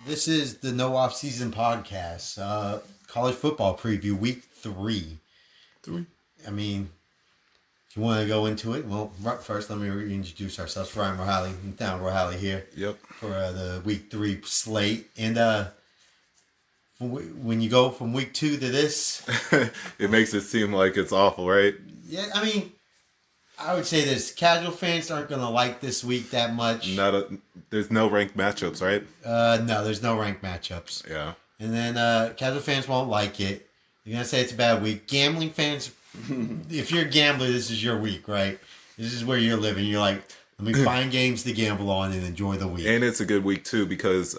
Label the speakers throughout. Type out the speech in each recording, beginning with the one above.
Speaker 1: This is the No Off Season podcast. College football preview, week 3. I mean, if you want to go into it, well, first let me reintroduce ourselves. Ryan Rohaley, down Rohaley here.
Speaker 2: Yep.
Speaker 1: For the week 3 slate. And when you go from week 2 to this,
Speaker 2: it makes it seem like it's awful, right?
Speaker 1: Yeah, I mean, I would say this: casual fans aren't going to like this week that much.
Speaker 2: There's no ranked matchups, right?
Speaker 1: No, there's no ranked matchups.
Speaker 2: Yeah.
Speaker 1: And then casual fans won't like it. You're going to say it's a bad week. Gambling fans, if you're a gambler, this is your week, right? This is where you're living. You're like, let me find games to gamble on and enjoy the week.
Speaker 2: And it's a good week, too, because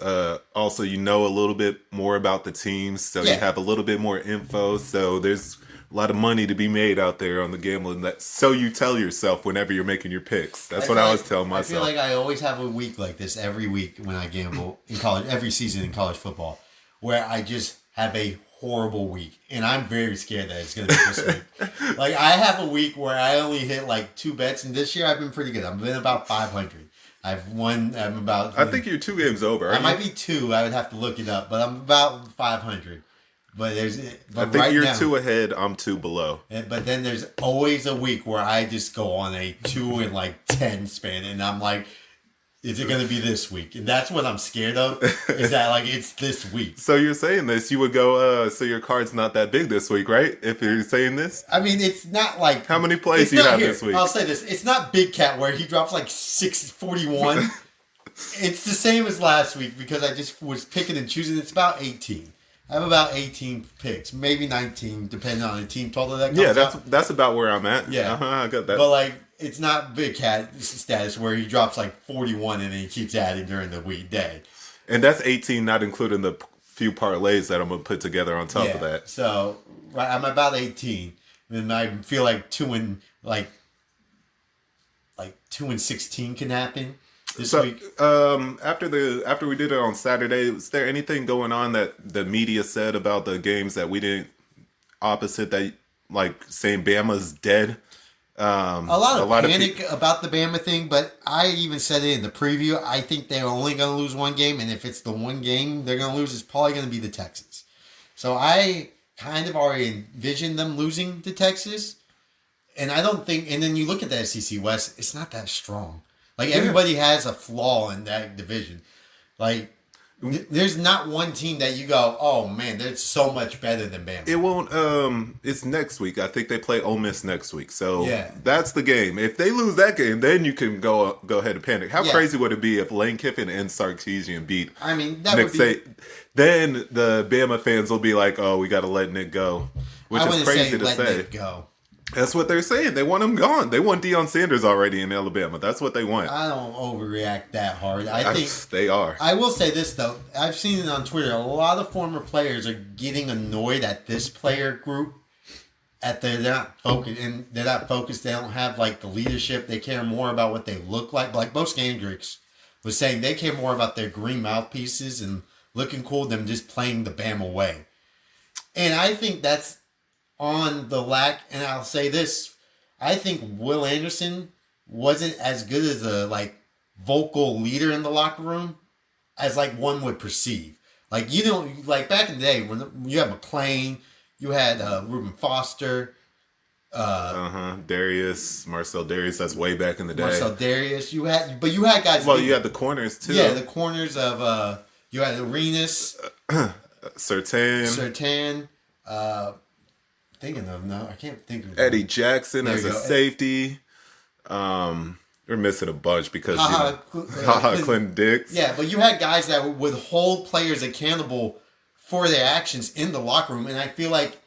Speaker 2: also you know a little bit more about the teams, so you have a little bit more info. So there's a lot of money to be made out there on the gambling. So you tell yourself whenever you're making your picks. That's what I was telling myself.
Speaker 1: I feel like I always have a week like this every week when I gamble in college, every season in college football, where I just have a horrible week. And I'm very scared that it's going to be this week. Like, I have a week where I only hit like 2 bets, and this year I've been pretty good. I've been about 500. I
Speaker 2: think you're 2 games over.
Speaker 1: I might be 2. I would have to look it up, but I'm about 500. I think
Speaker 2: you're now, 2 ahead. I'm 2 below.
Speaker 1: But then there's always a week where I just go on a 2 and like 10 span, and I'm like, is it going to be this week? And that's what I'm scared of. Is that like it's this week?
Speaker 2: So you're saying this? You would go. So your card's not that big this week, right? If you're saying this,
Speaker 1: I mean, it's not like
Speaker 2: how many plays do you have this week?
Speaker 1: I'll say this: it's not Big Cat where he drops like 641. It's the same as last week because I just was picking and choosing. It's about 18. I have about 18 picks, maybe 19, depending on the team total that comes out.
Speaker 2: That's about where I'm at.
Speaker 1: Yeah,
Speaker 2: I got that.
Speaker 1: But like, it's not Big Cat status where he drops like 41 and then he keeps adding during the day.
Speaker 2: And that's 18, not including the few parlays that I'm gonna put together on top of that.
Speaker 1: So I'm about 18, and I feel like 2 and 16 can happen. This week.
Speaker 2: After we did it on Saturday, was there anything going on that the media said about the games that we didn't opposite that, like saying Bama's dead?
Speaker 1: A lot of panic about the Bama thing, but I even said it in the preview. I think they're only going to lose one game, and if it's the one game they're going to lose, it's probably going to be the Texans. So I kind of already envisioned them losing to Texas, and I don't think. And then you look at the SEC West; it's not that strong. Like, everybody has a flaw in that division. Like, there's not one team that you go, oh, man, they're so much better than Bama.
Speaker 2: It won't, it's next week. I think they play Ole Miss next week. So, that's the game. If they lose that game, then you can go ahead and panic. How crazy would it be if Lane Kiffin and Sarkisian beat Nick Saban? Then the Bama fans will be like, oh, we got to let Nick go. Which is crazy to say.
Speaker 1: Let Nick go.
Speaker 2: That's what they're saying. They want him gone. They want Deion Sanders already in Alabama. That's what they want.
Speaker 1: I don't overreact that hard. I think
Speaker 2: they are.
Speaker 1: I will say this, though. I've seen it on Twitter. A lot of former players are getting annoyed at this player group. They're not focused. And they're not focused. They don't have like the leadership. They care more about what they look like. Like Bo Scandrix was saying, they care more about their green mouthpieces and looking cool than just playing the Bama way. And I think that's on the lack, and I'll say this, I think Will Anderson wasn't as good as a vocal leader in the locker room as like one would perceive. Like, you know, like back in the day when you had McClain, you had Reuben Foster,
Speaker 2: Marcel Darius. That's way back in the day.
Speaker 1: Marcel Darius. You had guys.
Speaker 2: Well, you had the corners too.
Speaker 1: Yeah, the corners of you had Arenas,
Speaker 2: Sertan.
Speaker 1: Thinking of no, I can't think of
Speaker 2: Eddie Jackson as a safety. We're missing a bunch because Clinton Dix.
Speaker 1: Yeah, but you had guys that would hold players accountable for their actions in the locker room, and I feel like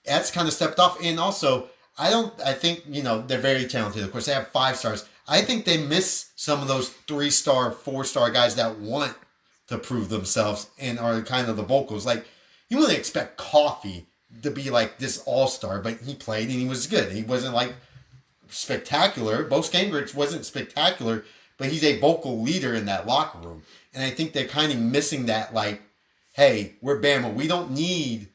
Speaker 1: that's kind of stepped off. And also, I think they're very talented. Of course, they have 5 stars. I think they miss some of those 3-star, 4-star guys that want to prove themselves and are kind of the vocals. Like, you wouldn't expect Coffee to be like this all-star, but he played and he was good. He wasn't like spectacular. Bo Scandrich wasn't spectacular, but he's a vocal leader in that locker room. And I think they're kind of missing that, like, hey, we're Bama. We don't need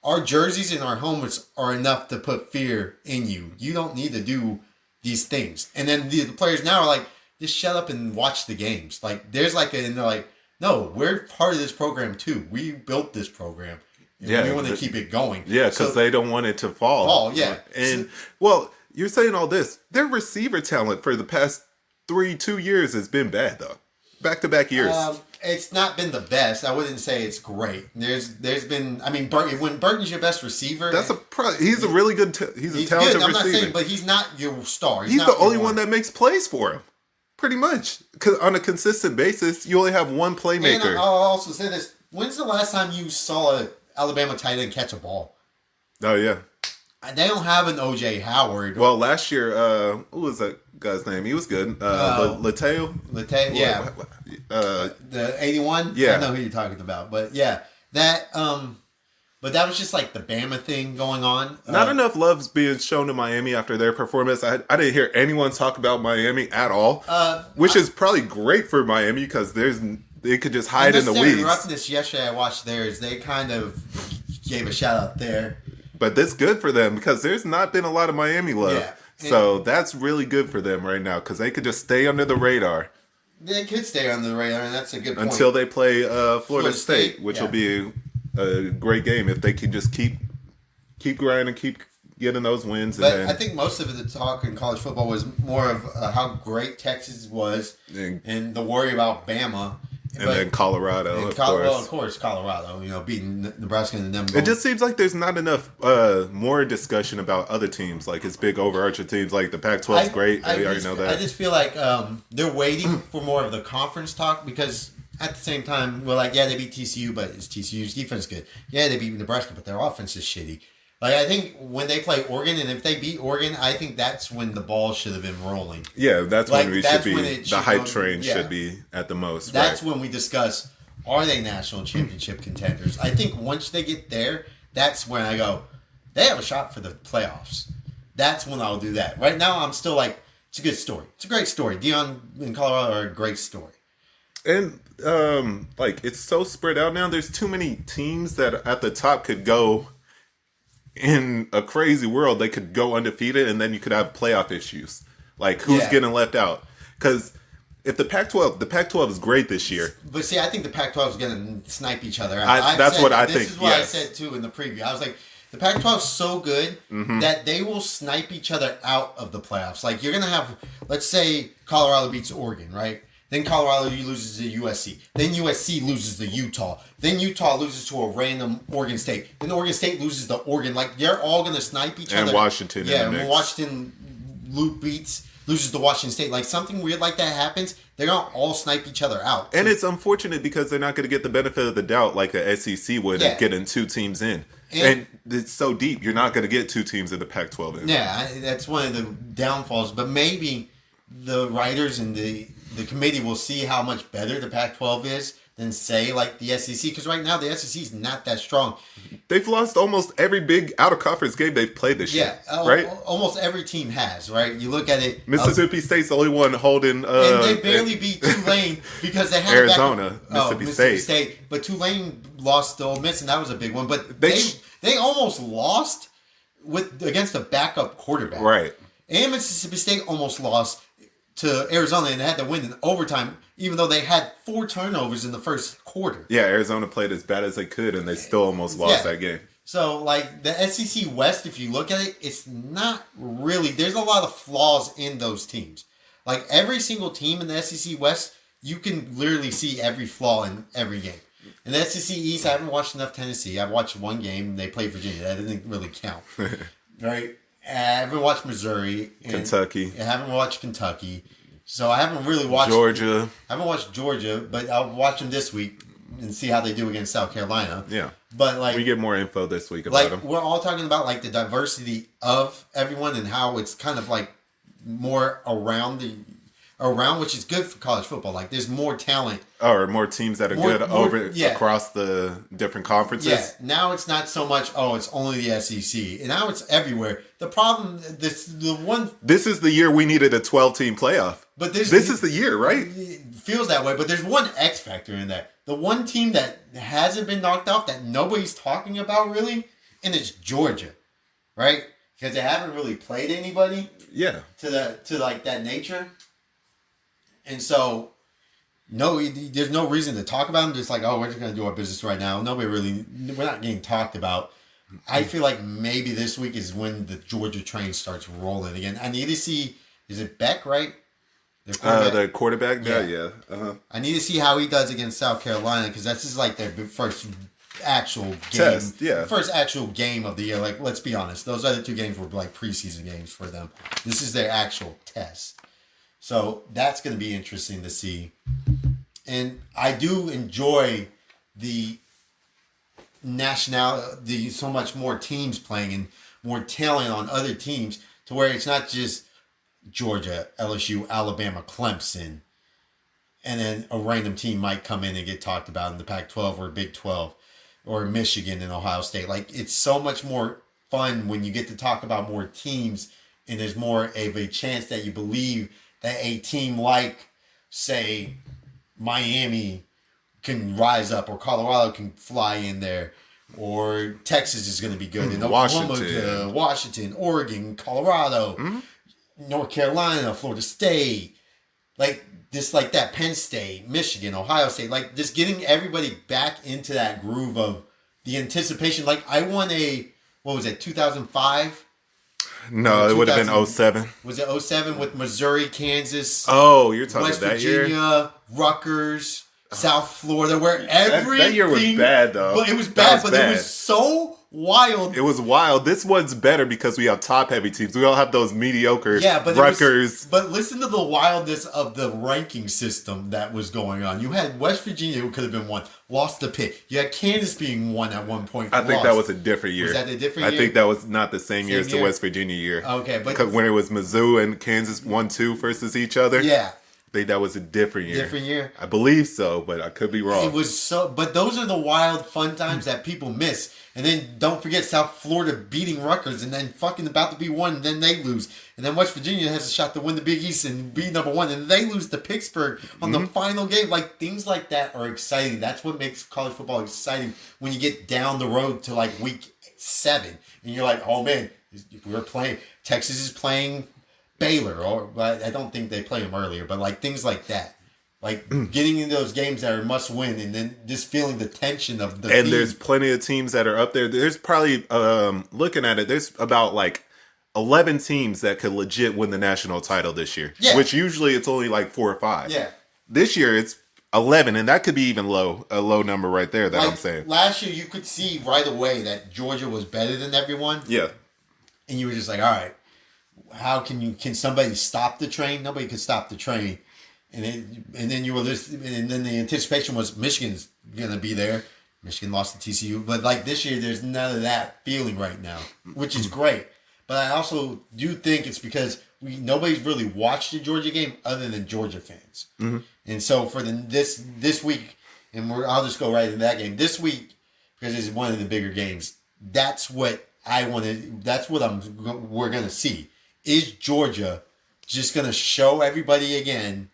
Speaker 1: our jerseys and our helmets are enough to put fear in you. You don't need to do these things. And then the players now are like, just shut up and watch the games. Like, there's like and they're like, No, we're part of this program too. We built this program. And we want to keep it going.
Speaker 2: Yeah, because they don't want it to fall.
Speaker 1: Yeah.
Speaker 2: And, well, you're saying all this. Their receiver talent for the past 2 years has been bad, though. Back-to-back years.
Speaker 1: It's not been the best. I wouldn't say it's great. There's been, I mean, when Burton's your best receiver.
Speaker 2: He's a really good, he's a talented receiver. I'm not saying,
Speaker 1: but he's not your star.
Speaker 2: He's the only one that makes plays for him. Pretty much. Because on a consistent basis, you only have one playmaker.
Speaker 1: And I'll also say this. When's the last time you saw an Alabama tight end catch a ball?
Speaker 2: Oh, yeah.
Speaker 1: They don't have an O.J. Howard.
Speaker 2: Well, last year, who was that guy's name? He was good. Lateo?
Speaker 1: Lateo, yeah. The 81?
Speaker 2: Yeah.
Speaker 1: I know who you're talking about. But, yeah. That, but that was just like the Bama thing going on.
Speaker 2: Not enough love's being shown to Miami after their performance. I didn't hear anyone talk about Miami at all, which is probably great for Miami because they could just hide in the weeds.
Speaker 1: Roughness yesterday I watched theirs. They kind of gave a shout out there.
Speaker 2: But that's good for them because there's not been a lot of Miami love. Yeah. So that's really good for them right now because they could just stay under the radar.
Speaker 1: They could stay under the radar, and that's a good point.
Speaker 2: Until they play Florida State, which will be a great game if they can just keep grinding, keep getting those wins.
Speaker 1: But I think most of the talk in college football was more of how great Texas was and the worry about Bama.
Speaker 2: And then Colorado, of course.
Speaker 1: Well, of course, Colorado, beating Nebraska and them.
Speaker 2: It just seems like there's not enough more discussion about other teams. Like, it's big overarching teams. Like, the Pac-12 is great. We already know that.
Speaker 1: I just feel like they're waiting for more of the conference talk because at the same time, we're like, yeah, they beat TCU, but is TCU's defense good? Yeah, they beat Nebraska, but their offense is shitty. Like, I think when they play Oregon, and if they beat Oregon, I think that's when the ball should have been rolling.
Speaker 2: Yeah, that's when we should be. The hype train should be at the most.
Speaker 1: That's when we discuss, are they national championship contenders? I think once they get there, that's when I go, they have a shot for the playoffs. That's when I'll do that. Right now, I'm still like, it's a good story. It's a great story. Deion and Colorado are a great story.
Speaker 2: And, it's so spread out now. There's too many teams that at the top could go. In a crazy world, they could go undefeated, and then you could have playoff issues. Like, who's getting left out? Because if the Pac-12 is great this year.
Speaker 1: But see, I think the Pac-12 is going to snipe each other out.
Speaker 2: I think.
Speaker 1: This is what I said, too, in the preview. I was like, the Pac-12 is so good that they will snipe each other out of the playoffs. Like, you're going to have, let's say, Colorado beats Oregon, right? Then Colorado loses to USC. Then USC loses to Utah. Then Utah loses to a random Oregon State. Then Oregon State loses to Oregon. Like, they're all going to snipe each other.
Speaker 2: And Washington.
Speaker 1: Yeah, and when Washington loses to Washington State. Like, something weird like that happens, they're going to all snipe each other out.
Speaker 2: And it's unfortunate because they're not going to get the benefit of the doubt like the SEC would getting two teams in. And it's so deep, you're not going to get two teams in the Pac-12 in.
Speaker 1: Yeah, that's one of the downfalls. But maybe the writers and the committee will see how much better the Pac-12 is than, say, like the SEC. Because right now, the SEC is not that strong.
Speaker 2: They've lost almost every big out-of-conference game they've played this year, right?
Speaker 1: Almost every team has, right? You look at it.
Speaker 2: Mississippi State's the only one holding...
Speaker 1: and they barely beat Tulane because they had...
Speaker 2: Arizona, Mississippi
Speaker 1: State. But Tulane lost to Ole Miss, and that was a big one. But they almost lost against a backup quarterback.
Speaker 2: Right.
Speaker 1: And Mississippi State almost lost to Arizona and had to win in overtime, even though they had 4 turnovers in the first quarter.
Speaker 2: Yeah, Arizona played as bad as they could, and they still almost lost that game.
Speaker 1: So, like, the SEC West, if you look at it, it's not really... There's a lot of flaws in those teams. Like, every single team in the SEC West, you can literally see every flaw in every game. In the SEC East, I haven't watched enough Tennessee. I've watched one game. They played Virginia. That didn't really count. Right? I haven't watched Missouri.
Speaker 2: Kentucky.
Speaker 1: I haven't watched Kentucky. So I haven't really watched...
Speaker 2: Georgia.
Speaker 1: I haven't watched Georgia, but I'll watch them this week and see how they do against South Carolina.
Speaker 2: Yeah.
Speaker 1: But, like...
Speaker 2: We get more info this week about them.
Speaker 1: We're all talking about, like, the diversity of everyone and how it's kind of, like, more around, which is good for college football. Like, there's more talent.
Speaker 2: Or more teams that are across the different conferences. Yeah.
Speaker 1: Now it's not so much, it's only the SEC. And now it's everywhere. The problem, This is
Speaker 2: the year we needed a 12-team playoff.
Speaker 1: But
Speaker 2: this is the year, right?
Speaker 1: It feels that way, but there's one X factor in that. The one team that hasn't been knocked off that nobody's talking about really, and it's Georgia, right? Because they haven't really played anybody.
Speaker 2: Yeah.
Speaker 1: To like that nature. And so no, there's no reason to talk about them. Just like, oh, we're just going to do our business right now. We're not getting talked about. I feel like maybe this week is when the Georgia train starts rolling again. I need to see, is it Beck, right?
Speaker 2: The quarterback? Yeah. Uh-huh.
Speaker 1: I need to see how he does against South Carolina because that's just like their first actual game.
Speaker 2: Test, yeah.
Speaker 1: First actual game of the year. Like, let's be honest. Those other two games were like preseason games for them. This is their actual test. So that's going to be interesting to see. And I do enjoy the so much more teams playing and more talent on other teams to where it's not just Georgia, LSU, Alabama, Clemson, and then a random team might come in and get talked about in the Pac-12 or Big 12 or Michigan and Ohio State. Like, it's so much more fun when you get to talk about more teams and there's more of a chance that you believe that a team like, say, Miami can rise up or Colorado can fly in there or Texas is going to be good and Oklahoma, Washington, Oregon, Colorado, North Carolina, Florida State, like just like that, Penn State, Michigan, Ohio State, like just getting everybody back into that groove of the anticipation. Like I won 2005?
Speaker 2: No, it would have been 07.
Speaker 1: Was it 07 with Missouri, Kansas?
Speaker 2: Oh, you're talking
Speaker 1: West
Speaker 2: that year?
Speaker 1: Virginia, Rutgers, South Florida, where everything...
Speaker 2: That year was bad, though.
Speaker 1: But it was bad, it was so wild.
Speaker 2: It was wild. This one's better because we have top-heavy teams. We all have those mediocre Rutgers.
Speaker 1: But listen to the wildness of the ranking system that was going on. You had West Virginia, who could have been one, lost to Pitt. You had Kansas being one at one point.
Speaker 2: I think that was a different year.
Speaker 1: Was that a different year?
Speaker 2: I think that was not the same year as the West Virginia year.
Speaker 1: Okay, but...
Speaker 2: Because when it was Mizzou and Kansas 1-2 versus each other.
Speaker 1: Yeah.
Speaker 2: I think that was a different year.
Speaker 1: Different year?
Speaker 2: I believe so, but I could be wrong.
Speaker 1: It was so... But those are the wild, fun times that people miss. And then don't forget South Florida beating Rutgers and then fucking about to be one and then they lose. And then West Virginia has a shot to win the Big East and be number one and they lose to Pittsburgh on the final game. Like, things like that are exciting. That's what makes college football exciting when you get down the road to like week 7 and you're like, oh man, we're playing... Texas is playing Baylor, or I don't think they play them earlier, but like things like that. Like getting into those games that are must win and then just feeling the tension of the team.
Speaker 2: There's plenty of teams that are up there. There's probably, looking at it, there's about like 11 teams that could legit win the national title this year. Yeah. Which usually it's only like 4 or 5.
Speaker 1: Yeah.
Speaker 2: This year it's 11, and that could be even a low number right there that
Speaker 1: like,
Speaker 2: I'm saying.
Speaker 1: Last year you could see right away that Georgia was better than everyone.
Speaker 2: Yeah.
Speaker 1: And you were just like, all right, can somebody stop the train? Nobody could stop the train. And then you were listening, and then the anticipation was Michigan's gonna be there. Michigan lost to TCU, but like this year, there's none of that feeling right now, which is great. But I also do think it's because nobody's really watched the Georgia game other than Georgia fans, and so for this week, and I'll just go right into that game this week because it's one of the bigger games. That's what I want to. That's what we're gonna see. Is Georgia just gonna show everybody again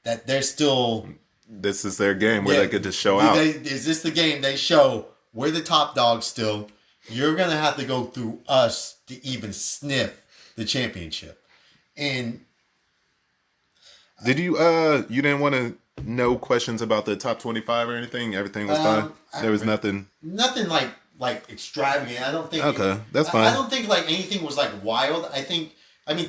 Speaker 1: that they're still...
Speaker 2: This is their game where they get to show out.
Speaker 1: Is this the game they show? We're the top dogs still. You're going to have to go through us to even sniff the championship. And...
Speaker 2: Did you didn't want to know questions about the top 25 or anything? Everything was fine? There was nothing...
Speaker 1: Nothing like extravagant. I don't think...
Speaker 2: Okay, that's fine.
Speaker 1: I don't think like anything was like wild.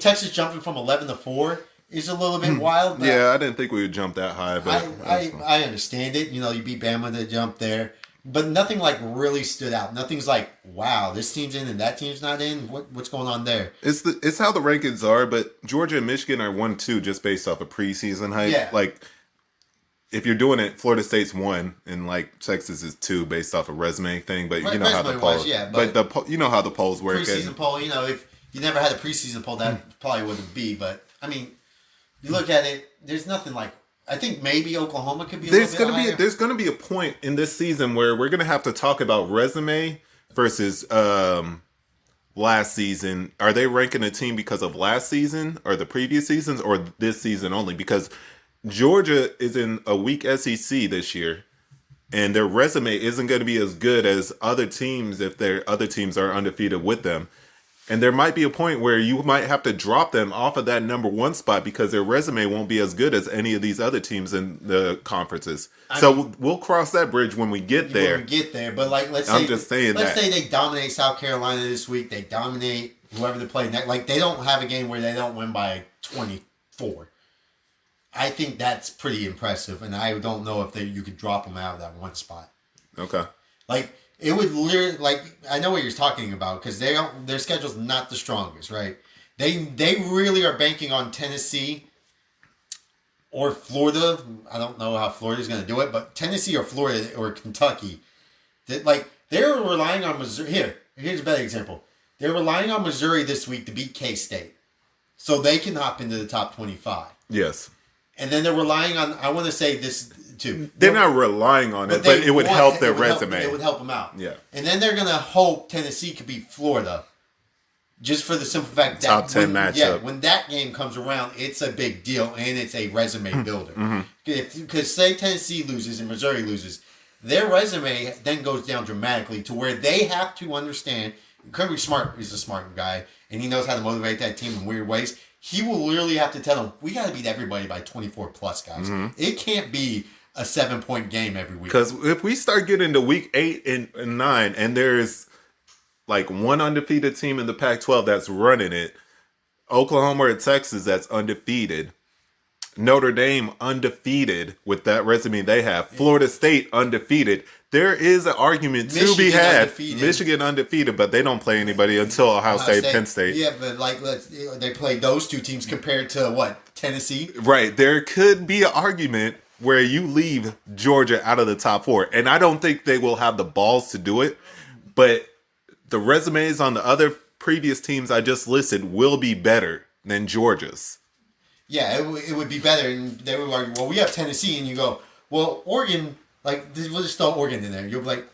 Speaker 1: Texas jumping from 11 to 4... is a little bit wild. But
Speaker 2: yeah, I didn't think we would jump that high, but
Speaker 1: I understand it. You know, you beat Bama to jump there, but nothing like really stood out. Nothing's like, wow, this team's in and that team's not in. What's going on there?
Speaker 2: It's how the rankings are, but Georgia and Michigan are 1-2 just based off of preseason hype. Yeah. Like, if you're doing it, Florida State's 1 and like Texas is 2 based off a resume thing. But you know how the polls, you know how the polls work.
Speaker 1: Preseason poll, you know, if you never had a preseason poll, that probably wouldn't be. But I mean. You look at it, there's nothing like... I think maybe Oklahoma could be a little bit higher.
Speaker 2: There's going to be a point in this season where we're going to have to talk about resume versus last season. Are they ranking a team because of last season or the previous seasons or this season only? Because Georgia is in a weak SEC this year, and their resume isn't going to be as good as other teams if their other teams are undefeated with them. And there might be a point where you might have to drop them off of that number 1 spot because their resume won't be as good as any of these other teams in the conferences. We'll cross that bridge when we get there.
Speaker 1: But like, let's say they dominate South Carolina this week. They dominate whoever they play next. Like, they don't have a game where they don't win by 24. I think that's pretty impressive, and I don't know if you could drop them out of that 1 spot.
Speaker 2: Okay.
Speaker 1: Like, it would literally, like, I know what you're talking about because their schedule's not the strongest, right? They really are banking on Tennessee or Florida. I don't know how Florida's going to do it, but Tennessee or Florida or Kentucky, they're relying on Missouri. Here's a better example. They're relying on Missouri this week to beat K-State, so they can hop into the top 25.
Speaker 2: Yes.
Speaker 1: And then they're relying on, I want to say this too.
Speaker 2: They're not relying on it, but it would help their resume.
Speaker 1: It would help them out.
Speaker 2: Yeah.
Speaker 1: And then they're going to hope Tennessee could beat Florida just for the simple fact that
Speaker 2: top 10 matchup.
Speaker 1: Yeah, when that game comes around, it's a big deal and it's a resume builder. Because say Tennessee loses and Missouri loses, their resume then goes down dramatically to where they have to understand. Kirby Smart is a smart guy and he knows how to motivate that team in weird ways. He will literally have to tell them, we got to beat everybody by 24 plus, guys. It can't be a 7-point game every week.
Speaker 2: Because if we start getting to week 8 and 9 and there's like one undefeated team in the Pac-12 that's running it, Oklahoma or Texas that's undefeated, Notre Dame undefeated with that resume they have, Florida State undefeated, there is an argument to be had. Undefeated. Michigan undefeated, but they don't play anybody until Ohio State, Penn State.
Speaker 1: Yeah, but they played those two teams compared to what, Tennessee?
Speaker 2: Right. There could be an argument where you leave Georgia out of the top 4, and I don't think they will have the balls to do it. But the resumes on the other previous teams I just listed will be better than Georgia's.
Speaker 1: Yeah, it would be better, and they would argue, well, we have Tennessee, and you go, well, Oregon. Like, we'll just throw Oregon in there. You'll be like,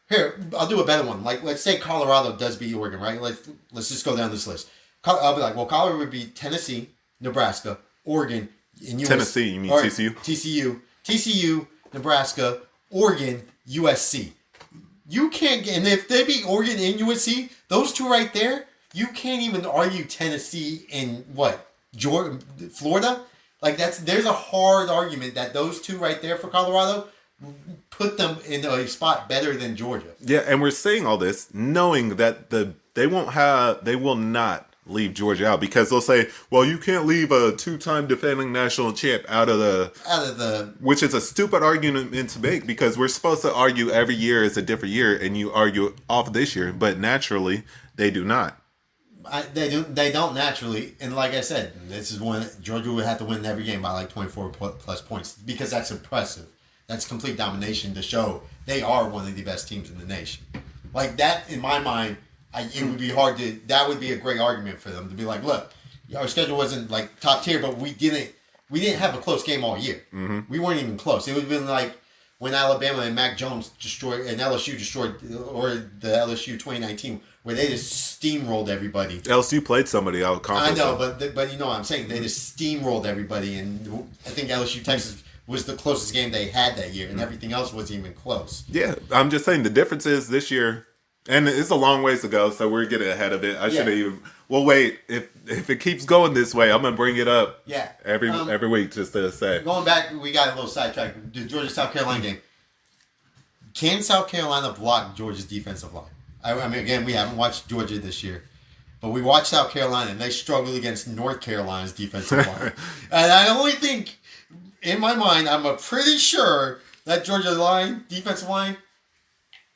Speaker 1: here, I'll do a better one. Like, let's say Colorado does beat Oregon, right? Let's just go down this list. I'll be like, well, Colorado would be Tennessee, Nebraska, Oregon, and USC.
Speaker 2: Tennessee, you mean TCU?
Speaker 1: TCU, Nebraska, Oregon, USC. You can't get, and if they beat Oregon and USC, those two right there, you can't even argue Tennessee and Georgia, Florida? Like, there's a hard argument that those two right there for Colorado put them in a spot better than Georgia.
Speaker 2: Yeah, and we're saying all this knowing that they will not leave Georgia out because they'll say, well, you can't leave a 2-time defending national champ out of the which is a stupid argument to make because we're supposed to argue every year is a different year and you argue off this year, but naturally they do not.
Speaker 1: They don't naturally, and like I said, this is one Georgia would have to win every game by like 24 plus points because that's impressive. That's complete domination to show they are one of the best teams in the nation. Like that, in my mind, it would be hard to. That would be a great argument for them to be like, look, our schedule wasn't like top tier, but we didn't have a close game all year. We weren't even close. It would have been like when Alabama and Mac Jones destroyed and LSU destroyed, or the LSU 2019, where they just steamrolled everybody.
Speaker 2: LSU played somebody out of conference.
Speaker 1: I know, but you know what I'm saying. They just steamrolled everybody, and I think LSU Texas was the closest game they had that year, and everything else wasn't even close.
Speaker 2: Yeah, I'm just saying the difference is this year, and it's a long ways to go, so we're getting ahead of it. I should have even. Well, wait, if it keeps going this way, I'm gonna bring it up.
Speaker 1: Yeah,
Speaker 2: every week just to say.
Speaker 1: Going back, we got a little sidetracked. The Georgia South Carolina game. Can South Carolina block Georgia's defensive line? I mean, again, we haven't watched Georgia this year. But we watched South Carolina, and they struggled against North Carolina's defensive line. And I only think, in my mind, I'm pretty sure that Georgia defensive line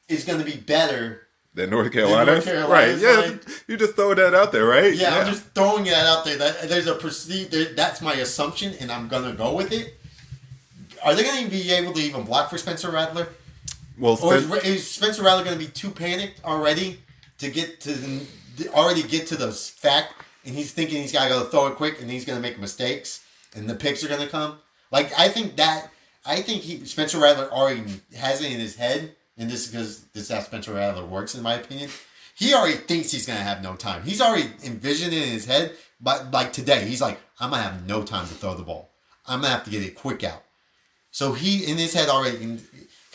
Speaker 1: is going to be better
Speaker 2: than North Carolina. Right? Yeah, line. You just throw that out there, right?
Speaker 1: Yeah, I'm just throwing that out there. There's a that's my assumption, and I'm going to go with it. Are they going to be able to even block for Spencer Rattler?
Speaker 2: Well,
Speaker 1: or is Spencer Rattler going to be too panicked already to get to the fact, and he's thinking he's got to go throw it quick, and he's going to make mistakes, and the picks are going to come? Like, I think Spencer Rattler already has it in his head, and this is because this is how Spencer Rattler works, in my opinion. He already thinks he's going to have no time. He's already envisioned it in his head, but like today, he's like, I'm going to have no time to throw the ball. I'm going to have to get it quick out. So he, in his head already,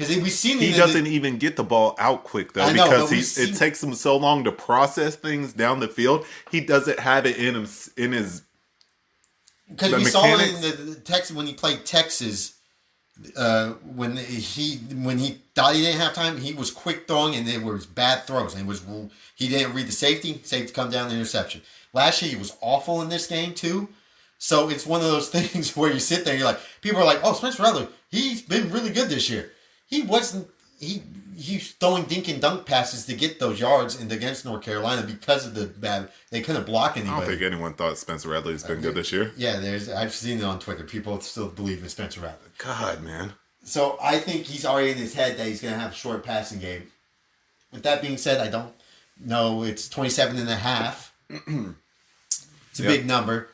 Speaker 1: Because we've seen
Speaker 2: he doesn't even get the ball out quick though, because it takes him so long to process things down the field. He doesn't have it in his.
Speaker 1: Because we saw it in the Texas when he played Texas. When he thought he didn't have time, he was quick throwing, and there was bad throws, and he didn't read the safety come down the interception. Last year he was awful in this game too, so it's one of those things where you sit there, and you're like, people are like, oh, Spencer Rattler, he's been really good this year. He wasn't. He's throwing dink and dunk passes to get those yards against North Carolina because of the bad. They couldn't block anybody.
Speaker 2: I don't think anyone thought Spencer Rattler's been good this year.
Speaker 1: Yeah, I've seen it on Twitter. People still believe in Spencer Rattler.
Speaker 2: God, man.
Speaker 1: So I think he's already in his head that he's going to have a short passing game. With that being said, I don't know. It's 27.5. It's a big number.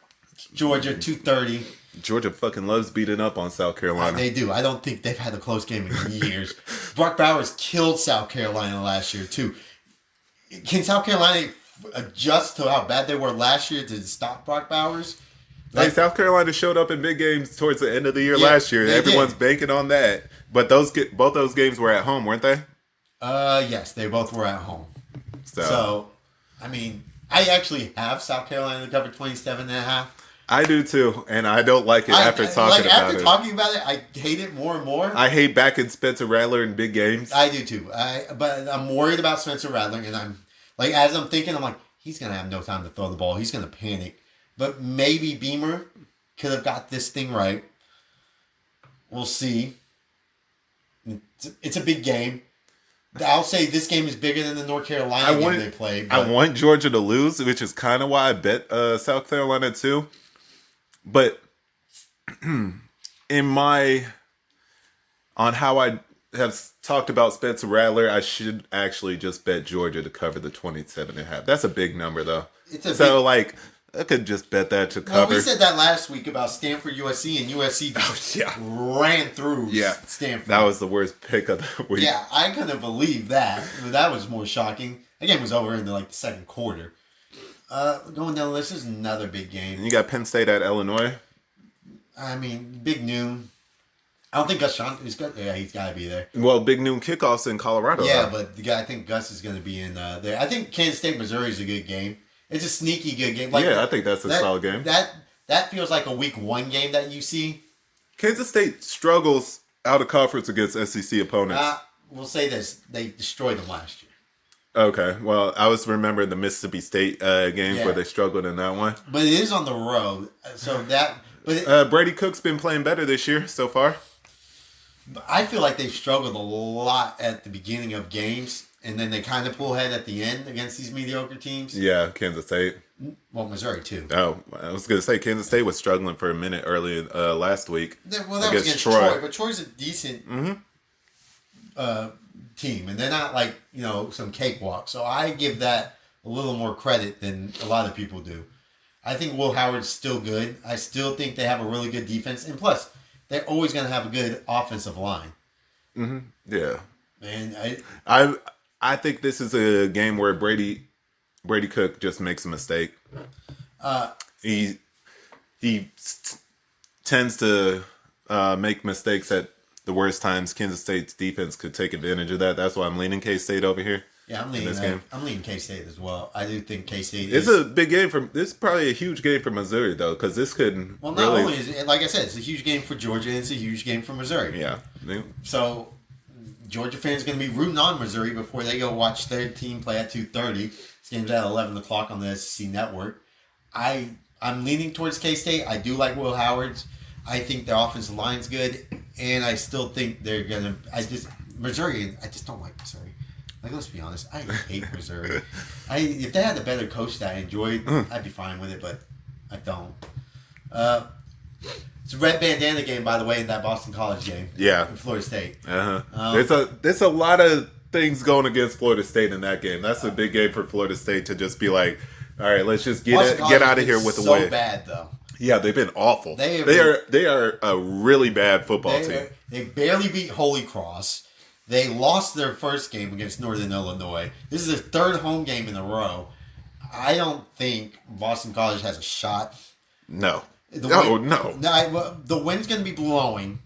Speaker 1: Georgia 230.
Speaker 2: Georgia fucking loves beating up on South Carolina.
Speaker 1: They do. I don't think they've had a close game in years. Brock Bowers killed South Carolina last year, too. Can South Carolina adjust to how bad they were last year to stop Brock Bowers?
Speaker 2: South Carolina showed up in big games towards the end of the year last year. Everyone's banking on that. But both those games were at home, weren't they?
Speaker 1: Yes, they both were at home. So I mean, I actually have South Carolina to cover 27.5.
Speaker 2: I do too, and I don't like it after talking about it.
Speaker 1: After talking about it, I hate it more and more.
Speaker 2: I hate backing Spencer Rattler in big games.
Speaker 1: I do too. But I'm worried about Spencer Rattler, and I'm like, as I'm thinking, I'm like, he's gonna have no time to throw the ball. He's gonna panic. But maybe Beamer could have got this thing right. We'll see. It's a big game. I'll say this game is bigger than the North Carolina game they played.
Speaker 2: I want Georgia to lose, which is kind of why I bet South Carolina too. But on how I have talked about Spencer Rattler, I should actually just bet Georgia to cover the 27.5. That's a big number though. I could just bet that to cover.
Speaker 1: Well, we said that last week about Stanford USC, and USC ran through Stanford.
Speaker 2: That was the worst pick of the week.
Speaker 1: Yeah, I couldn't believe that. That was more shocking. The game was over in the second quarter. Going down the list, is another big game.
Speaker 2: You got Penn State at Illinois.
Speaker 1: I mean, big noon. I don't think Gus Johnson he's got to be there.
Speaker 2: Well, big noon kickoffs in Colorado.
Speaker 1: Yeah, but I think Gus is going to be in there. I think Kansas State Missouri is a good game. It's a sneaky good game.
Speaker 2: I think that's a solid game.
Speaker 1: That feels like a week one game that you see.
Speaker 2: Kansas State struggles out of conference against SEC opponents.
Speaker 1: We'll say this: they destroyed them last year.
Speaker 2: Okay, well, I was remembering the Mississippi State games where they struggled in that one.
Speaker 1: But it is on the road, so that.
Speaker 2: Brady Cook's been playing better this year so far.
Speaker 1: I feel like they've struggled a lot at the beginning of games, and then they kind of pull ahead at the end against these mediocre teams. Yeah,
Speaker 2: Kansas State.
Speaker 1: Well, Missouri too.
Speaker 2: Oh, I was going to say Kansas State was struggling for a minute early last week.
Speaker 1: Well, that was against Troy, but Troy's a decent team, and they're not like some cakewalk. So I give that a little more credit than a lot of people do. I think Will Howard's still good. I still think they have a really good defense, and plus, they're always going to have a good offensive line.
Speaker 2: Mm-hmm. Yeah,
Speaker 1: and
Speaker 2: I think this is a game where Brady Cook just makes a mistake. He tends to make mistakes at the worst times. Kansas State's defense could take advantage of that. That's why I'm leaning K-State over here.
Speaker 1: Yeah, I'm leaning K-State as well. I do think K-State
Speaker 2: is a big game this is probably a huge game for Missouri though, because this could
Speaker 1: not only is it, like I said, it's a huge game for Georgia and it's a huge game for Missouri.
Speaker 2: Yeah.
Speaker 1: So Georgia fans are going to be rooting on Missouri before they go watch their team play at 2:30. This game's at 11 o'clock on the SEC Network. I'm leaning towards K-State. I do like Will Howard's. I think their offensive line's good, and I still think they're going to. Missouri, I just don't like Missouri. Like, let's be honest, I hate Missouri. If they had a better coach that I enjoyed, I'd be fine with it, but I don't. It's a red bandana game, by the way, in that Boston College game.
Speaker 2: Yeah.
Speaker 1: In Florida State.
Speaker 2: There's a lot of things going against Florida State in that game. That's a big game for Florida State to just be like, all right, let's just get out of here with the win.
Speaker 1: So bad though.
Speaker 2: Yeah, they've been awful. They are a really bad football team.
Speaker 1: They barely beat Holy Cross. They lost their first game against Northern Illinois. This is their third home game in a row. I don't think Boston College has a shot.
Speaker 2: No.
Speaker 1: The wind's going to be blowing.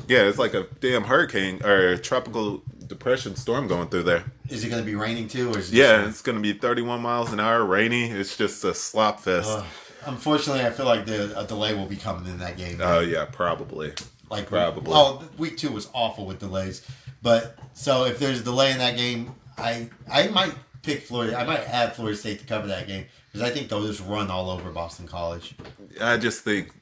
Speaker 2: Yeah, it's like a damn hurricane or tropical depression storm going through there.
Speaker 1: Is it going to be raining too? Or is it
Speaker 2: it's going to be 31 miles an hour, rainy. It's just a slop fest.
Speaker 1: Unfortunately, I feel like a delay will be coming in that game.
Speaker 2: Oh, yeah, probably. Probably.
Speaker 1: Week 2 was awful with delays. But, so if there's a delay in that game, I might pick Florida. I might add Florida State to cover that game because I think they'll just run all over Boston College.
Speaker 2: I just think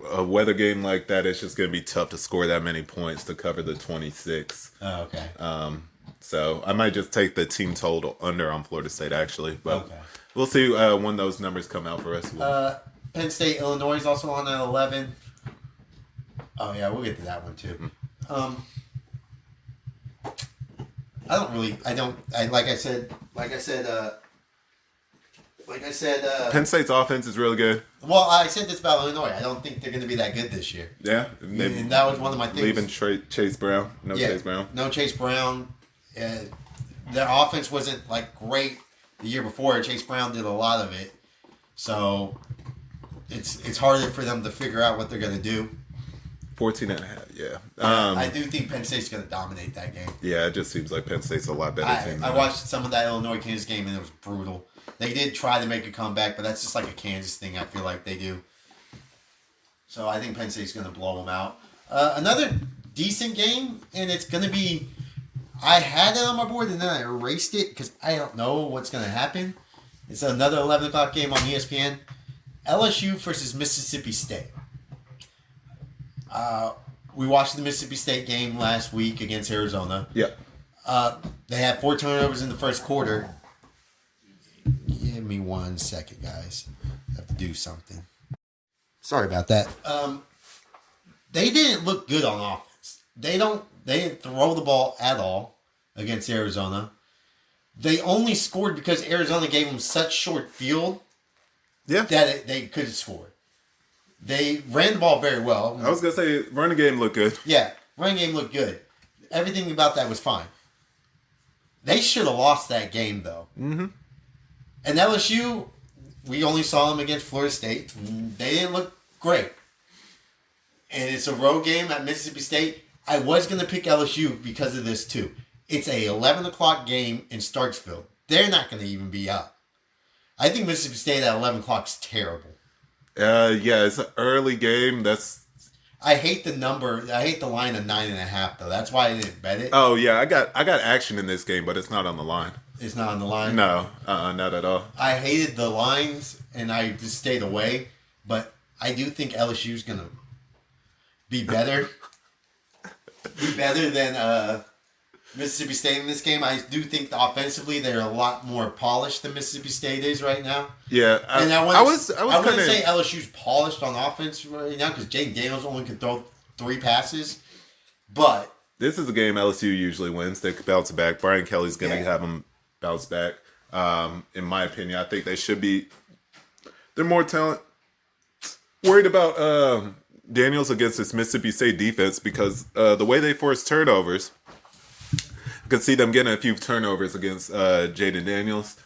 Speaker 2: a weather game like that, it's just going to be tough to score that many points to cover the 26.
Speaker 1: Oh, okay.
Speaker 2: So I might just take the team total under on Florida State, actually. But we'll see when those numbers come out for us.
Speaker 1: Penn State, Illinois is also on at 11. Oh, yeah, we'll get to that one, too.
Speaker 2: Penn State's offense is really good.
Speaker 1: Well, I said this about Illinois. I don't think they're going to be that good this year.
Speaker 2: Yeah.
Speaker 1: And that was one of my things.
Speaker 2: Leaving Chase Brown. Chase Brown.
Speaker 1: No Chase Brown. Their offense wasn't, great the year before. Chase Brown did a lot of it. So, it's harder for them to figure out what they're going to do.
Speaker 2: 14.5, yeah.
Speaker 1: I do think Penn State's going to dominate that game.
Speaker 2: Yeah, it just seems like Penn State's a lot better team.
Speaker 1: I watched some of that Illinois-Kansas game, and it was brutal. They did try to make a comeback, but that's just like a Kansas thing, I feel like they do. So I think Penn State's going to blow them out. Another decent game, and it's going to be... I had it on my board, and then I erased it because I don't know what's going to happen. It's another 11 o'clock game on ESPN. LSU versus Mississippi State. We watched the Mississippi State game last week against Arizona.
Speaker 2: Yeah.
Speaker 1: They had 4 turnovers in the first quarter. Give me 1 second, guys. I have to do something. Sorry about that. They didn't look good on offense. They didn't throw the ball at all against Arizona. They only scored because Arizona gave them such short field that they could have scored. They ran the ball very well.
Speaker 2: I was going to say, running game looked good.
Speaker 1: Yeah, running game looked good. Everything about that was fine. They should have lost that game, though.
Speaker 2: Mm-hmm.
Speaker 1: And LSU, we only saw them against Florida State. They didn't look great. And it's a road game at Mississippi State. I was going to pick LSU because of this, too. It's a 11 o'clock game in Starksville. They're not going to even be up. I think Mississippi State at 11 o'clock is terrible.
Speaker 2: Yeah, it's an early game.
Speaker 1: I hate the number. I hate the line of 9.5 though. That's why I didn't bet it.
Speaker 2: Oh yeah, I got action in this game, but it's not on the line.
Speaker 1: It's not on the line.
Speaker 2: No, not at all.
Speaker 1: I hated the lines, and I just stayed away. But I do think LSU's gonna be better. Be better than Mississippi State in this game. I do think offensively they're a lot more polished than Mississippi State is right now.
Speaker 2: Yeah,
Speaker 1: I wouldn't say LSU's polished on offense right now because Jaden Daniels only can throw 3 passes. But
Speaker 2: this is a game LSU usually wins. They bounce back. Brian Kelly's going to have them bounce back. In my opinion, I think they should be. They're more talent. Worried about Daniels against this Mississippi State defense because the way they force turnovers. I could see them getting a few turnovers against Jaden Daniels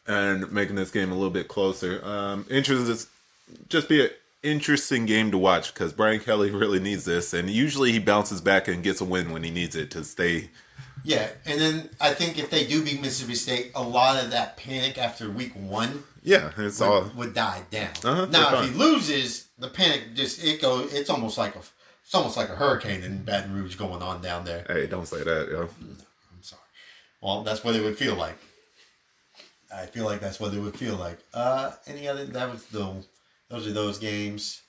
Speaker 2: and making this game a little bit closer. Just be an interesting game to watch because Brian Kelly really needs this, and usually he bounces back and gets a win when he needs it to stay.
Speaker 1: Yeah, and then I think if they do beat Mississippi State, a lot of that panic after week 1 would die down. Now, if he loses, the panic it's almost like a hurricane in Baton Rouge going on down there.
Speaker 2: Hey, don't say that, yo.
Speaker 1: Well, that's what it would feel like. I feel like that's what it would feel like. Any other? Those are those games.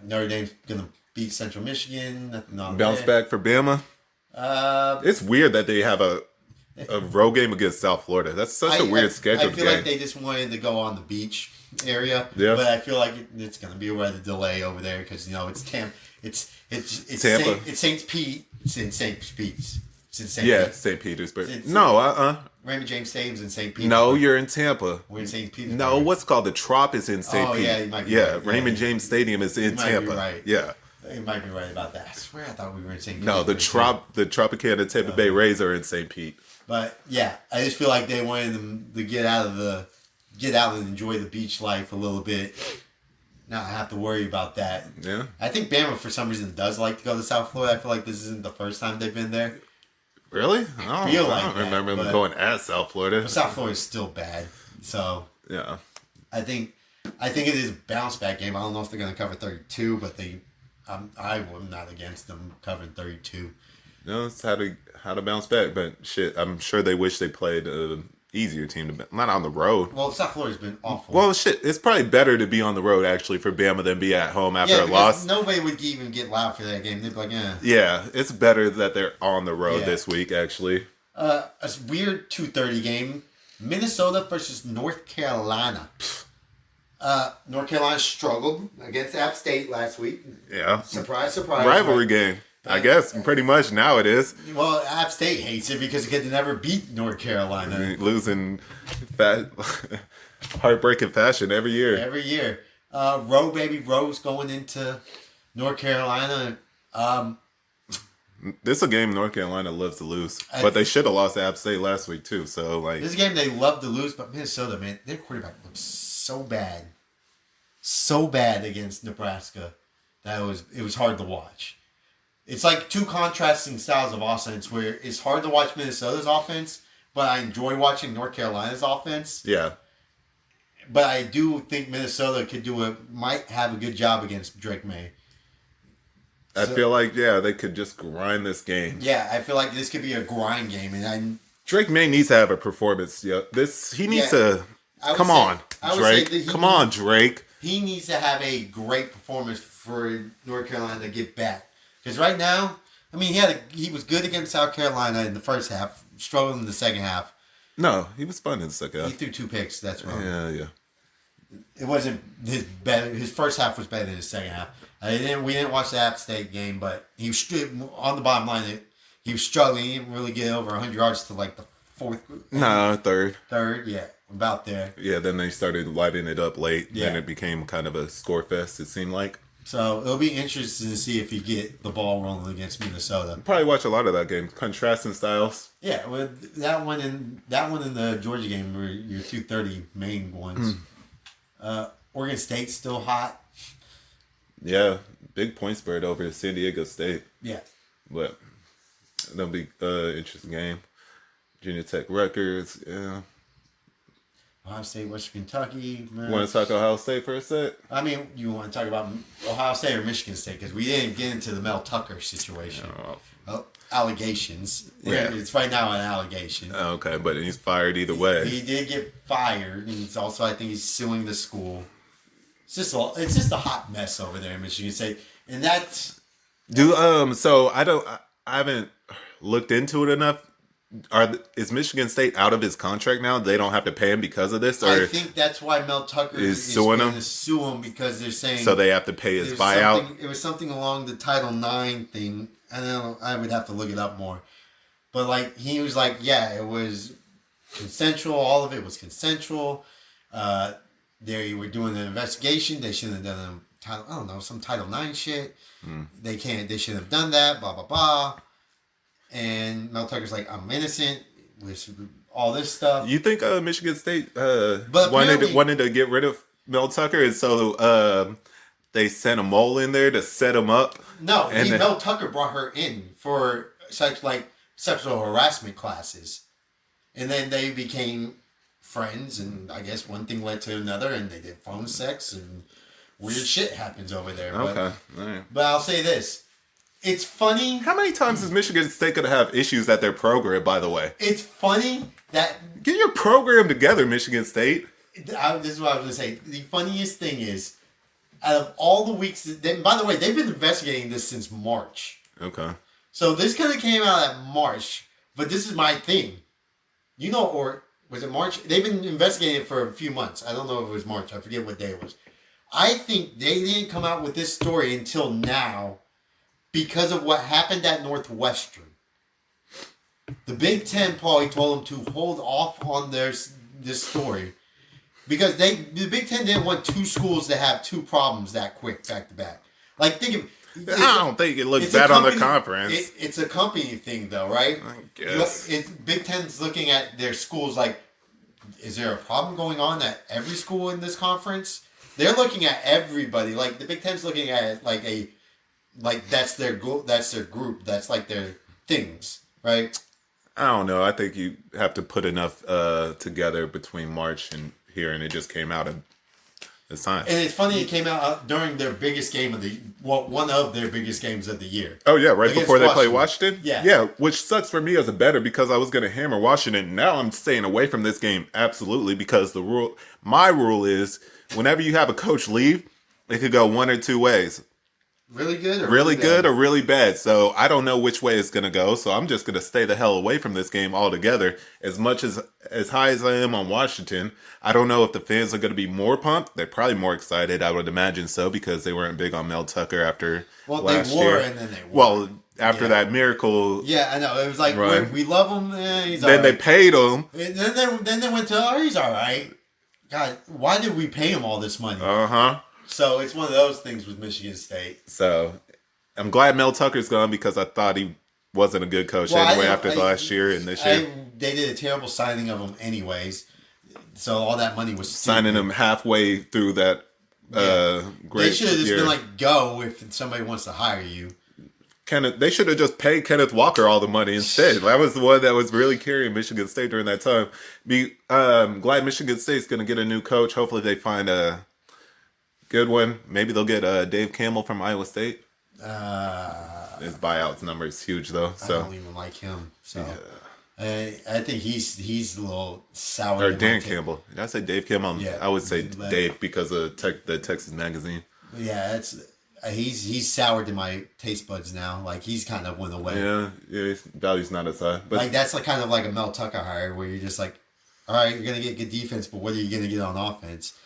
Speaker 1: Notre Dame's gonna beat Central Michigan.
Speaker 2: Bounce back for Bama. It's weird that they have a road game against South Florida. That's such a weird schedule.
Speaker 1: I feel like they just wanted to go on the beach area. Yeah. But I feel like it's gonna be a weather delay over there because it's Tampa. It's Tampa. It's St. Pete. It's in St. Pete's.
Speaker 2: St. Petersburg.
Speaker 1: Raymond James Stadium's in St. Petersburg.
Speaker 2: No, you're in Tampa.
Speaker 1: We're in St. Petersburg.
Speaker 2: No, what's called the Trop is in St. Pete.
Speaker 1: Yeah, you might be right.
Speaker 2: Raymond James Stadium is in Tampa.
Speaker 1: Right.
Speaker 2: Yeah.
Speaker 1: You might be right about that. I swear I thought we were in St. Pete.
Speaker 2: No, the Tropicana Tampa Bay Rays are in St. Pete.
Speaker 1: But yeah, I just feel like they wanted them to get out and enjoy the beach life a little bit. not have to worry about that.
Speaker 2: Yeah.
Speaker 1: I think Bama, for some reason, does like to go to South Florida. I feel like this isn't the first time they've been there.
Speaker 2: Really?
Speaker 1: I don't
Speaker 2: remember them going at South Florida.
Speaker 1: But South Florida is still bad. So,
Speaker 2: yeah.
Speaker 1: I think it is a bounce back game. I don't know if they're going to cover 32, but I'm not against them covering 32.
Speaker 2: No, it's how to bounce back. But shit, I'm sure they wish they played an easier team not on the road.
Speaker 1: Well, South Florida's been awful.
Speaker 2: Well, shit, it's probably better to be on the road actually for Bama than be at home after a loss.
Speaker 1: Nobody would even get loud for that game. They'd be like,
Speaker 2: Yeah, it's better that they're on the road this week actually.
Speaker 1: A weird 2:30 game. Minnesota versus North Carolina. North Carolina struggled against App State last week.
Speaker 2: Yeah.
Speaker 1: Surprise, surprise.
Speaker 2: Rivalry game. I guess pretty much now it is.
Speaker 1: Well, App State hates it because it could never beat North Carolina.
Speaker 2: Losing heartbreaking fashion every year.
Speaker 1: Every year. Roe's going into North Carolina.
Speaker 2: This is a game North Carolina loves to lose. But they should have lost to App State last week too. So this
Speaker 1: is a game they love to lose, but Minnesota, man, their quarterback looks so bad. So bad against Nebraska that it was hard to watch. It's like two contrasting styles of offense where it's hard to watch Minnesota's offense, but I enjoy watching North Carolina's offense.
Speaker 2: Yeah.
Speaker 1: But I do think Minnesota might have a good job against Drake May.
Speaker 2: I feel like, they could just grind this game.
Speaker 1: Yeah, I feel like this could be a grind game.
Speaker 2: Drake May needs to have a performance. Yeah, he needs to... Come on, Drake. Come on, Drake.
Speaker 1: He needs to have a great performance for North Carolina to get back. Because right now, I mean, he was good against South Carolina in the first half, struggled in the second half.
Speaker 2: No, he was fun in the second half.
Speaker 1: He threw 2 picks. That's wrong.
Speaker 2: Yeah.
Speaker 1: It wasn't his first half was better than his second half. We didn't watch the App State game, but he was on the bottom line. He was struggling. He didn't really get over 100 yards to like the fourth.
Speaker 2: No, third.
Speaker 1: Third, yeah, about there.
Speaker 2: Yeah, then they started lighting it up late. Yeah. Then it became kind of a score fest. It seemed like.
Speaker 1: So it'll be interesting to see if you get the ball rolling against Minnesota.
Speaker 2: Probably watch a lot of that game. Contrasting styles.
Speaker 1: Yeah, well, that one and the Georgia game were your 2:30 main ones. Oregon State's still hot.
Speaker 2: Yeah, big point spread over San Diego State.
Speaker 1: Yeah,
Speaker 2: but that'll be interesting game. Virginia Tech Rutgers. Yeah.
Speaker 1: Ohio State, Western Kentucky.
Speaker 2: Man. Want to talk Ohio State for a sec?
Speaker 1: I mean, you want to talk about Ohio State or Michigan State? Because we didn't get into the Mel Tucker situation. Allegations. Yeah. It's right now an allegation.
Speaker 2: Okay, but he's fired either way.
Speaker 1: He did get fired. And he's also, I think he's suing the school. It's just a hot mess over there in Michigan State. And that's...
Speaker 2: So I haven't looked into it enough. Is Michigan State out of his contract now? They don't have to pay him because of this? Or
Speaker 1: I think that's why Mel Tucker is
Speaker 2: suing him.
Speaker 1: Sue him because they're saying
Speaker 2: so they have to pay his buyout.
Speaker 1: It was something along the Title IX thing. I would have to look it up more. But like he was like, yeah, it was consensual. All of it was consensual. They were doing an investigation. They shouldn't have done some Title IX shit. They shouldn't have done that. Blah blah blah. And Mel Tucker's like, I'm innocent with all this stuff.
Speaker 2: You think Michigan State wanted to get rid of Mel Tucker, and so they sent a mole in there to set him up?
Speaker 1: No, Mel Tucker brought her in for sexual harassment classes, and then they became friends, and I guess one thing led to another, and they did phone sex, and weird shit happens over there.
Speaker 2: Okay, all right.
Speaker 1: But I'll say this. It's funny.
Speaker 2: How many times is Michigan State going to have issues at their program, by the way?
Speaker 1: It's funny that...
Speaker 2: Get your program together, Michigan State.
Speaker 1: This is what I was going to say. The funniest thing is, out of all the weeks... by the way, they've been investigating this since March.
Speaker 2: Okay.
Speaker 1: So this kind of came out at March, but this is my thing. Or was it March? They've been investigating it for a few months. I don't know if it was March. I forget what day it was. I think they didn't come out with this story until now, because of what happened at Northwestern. The Big Ten probably told them to hold off on this story because the Big Ten didn't want two schools to have two problems that quick back to back. Like
Speaker 2: I don't think it looks bad on the conference.
Speaker 1: It's a company thing though, right?
Speaker 2: I guess.
Speaker 1: Big Ten's looking at their schools like, is there a problem going on at every school in this conference? they're looking at everybody. Like the Big Ten's looking at it like that's their group. That's their group. That's like their things, right?
Speaker 2: I don't know. I think you have to put enough together between March and here, and it just came out at this time.
Speaker 1: And it's funny, it came out during their biggest game of one of their biggest games of the year.
Speaker 2: Oh yeah, right before they play Washington.
Speaker 1: Yeah,
Speaker 2: which sucks for me as a bettor because I was going to hammer Washington. Now I'm staying away from this game absolutely because my rule is whenever you have a coach leave, it could go one or two ways.
Speaker 1: Really good or
Speaker 2: really good or really bad. So I don't know which way it's going to go. So I'm just going to stay the hell away from this game altogether. As much as high as I am on Washington, I don't know if the fans are going to be more pumped. They're probably more excited. I would imagine so because they weren't big on Mel Tucker after last year.
Speaker 1: And then they were.
Speaker 2: Well, after that miracle.
Speaker 1: Yeah, I know. It was like, we love him. He's
Speaker 2: then they paid him.
Speaker 1: And then they went to, he's all right. God, why did we pay him all this money?
Speaker 2: Uh-huh.
Speaker 1: So it's one of those things with Michigan State.
Speaker 2: So I'm glad Mel Tucker's gone because I thought he wasn't a good coach anyway after last year and this year.
Speaker 1: They did a terrible signing of him anyways. So all that money was
Speaker 2: signing him halfway through that great
Speaker 1: They should have just been like, go if somebody wants to hire you.
Speaker 2: They should have just paid Kenneth Walker all the money instead. That was the one that was really carrying Michigan State during that time. Glad Michigan State's going to get a new coach. Hopefully they find a good one. Maybe they'll get Dave Campbell from Iowa State. His buyout number is huge, though. So
Speaker 1: I don't even like him. So I think he's a little sour.
Speaker 2: Or Dan Campbell. Did I say Dave Campbell?
Speaker 1: Yeah,
Speaker 2: I would say Dave because of the Texas Magazine.
Speaker 1: Yeah, he's soured to my taste buds now. Like he's kind of went away.
Speaker 2: Yeah, his value's not as high. But
Speaker 1: like that's kind of like a Mel Tucker hire where you're just like, all right, you're gonna get good defense, but what are you gonna get on offense?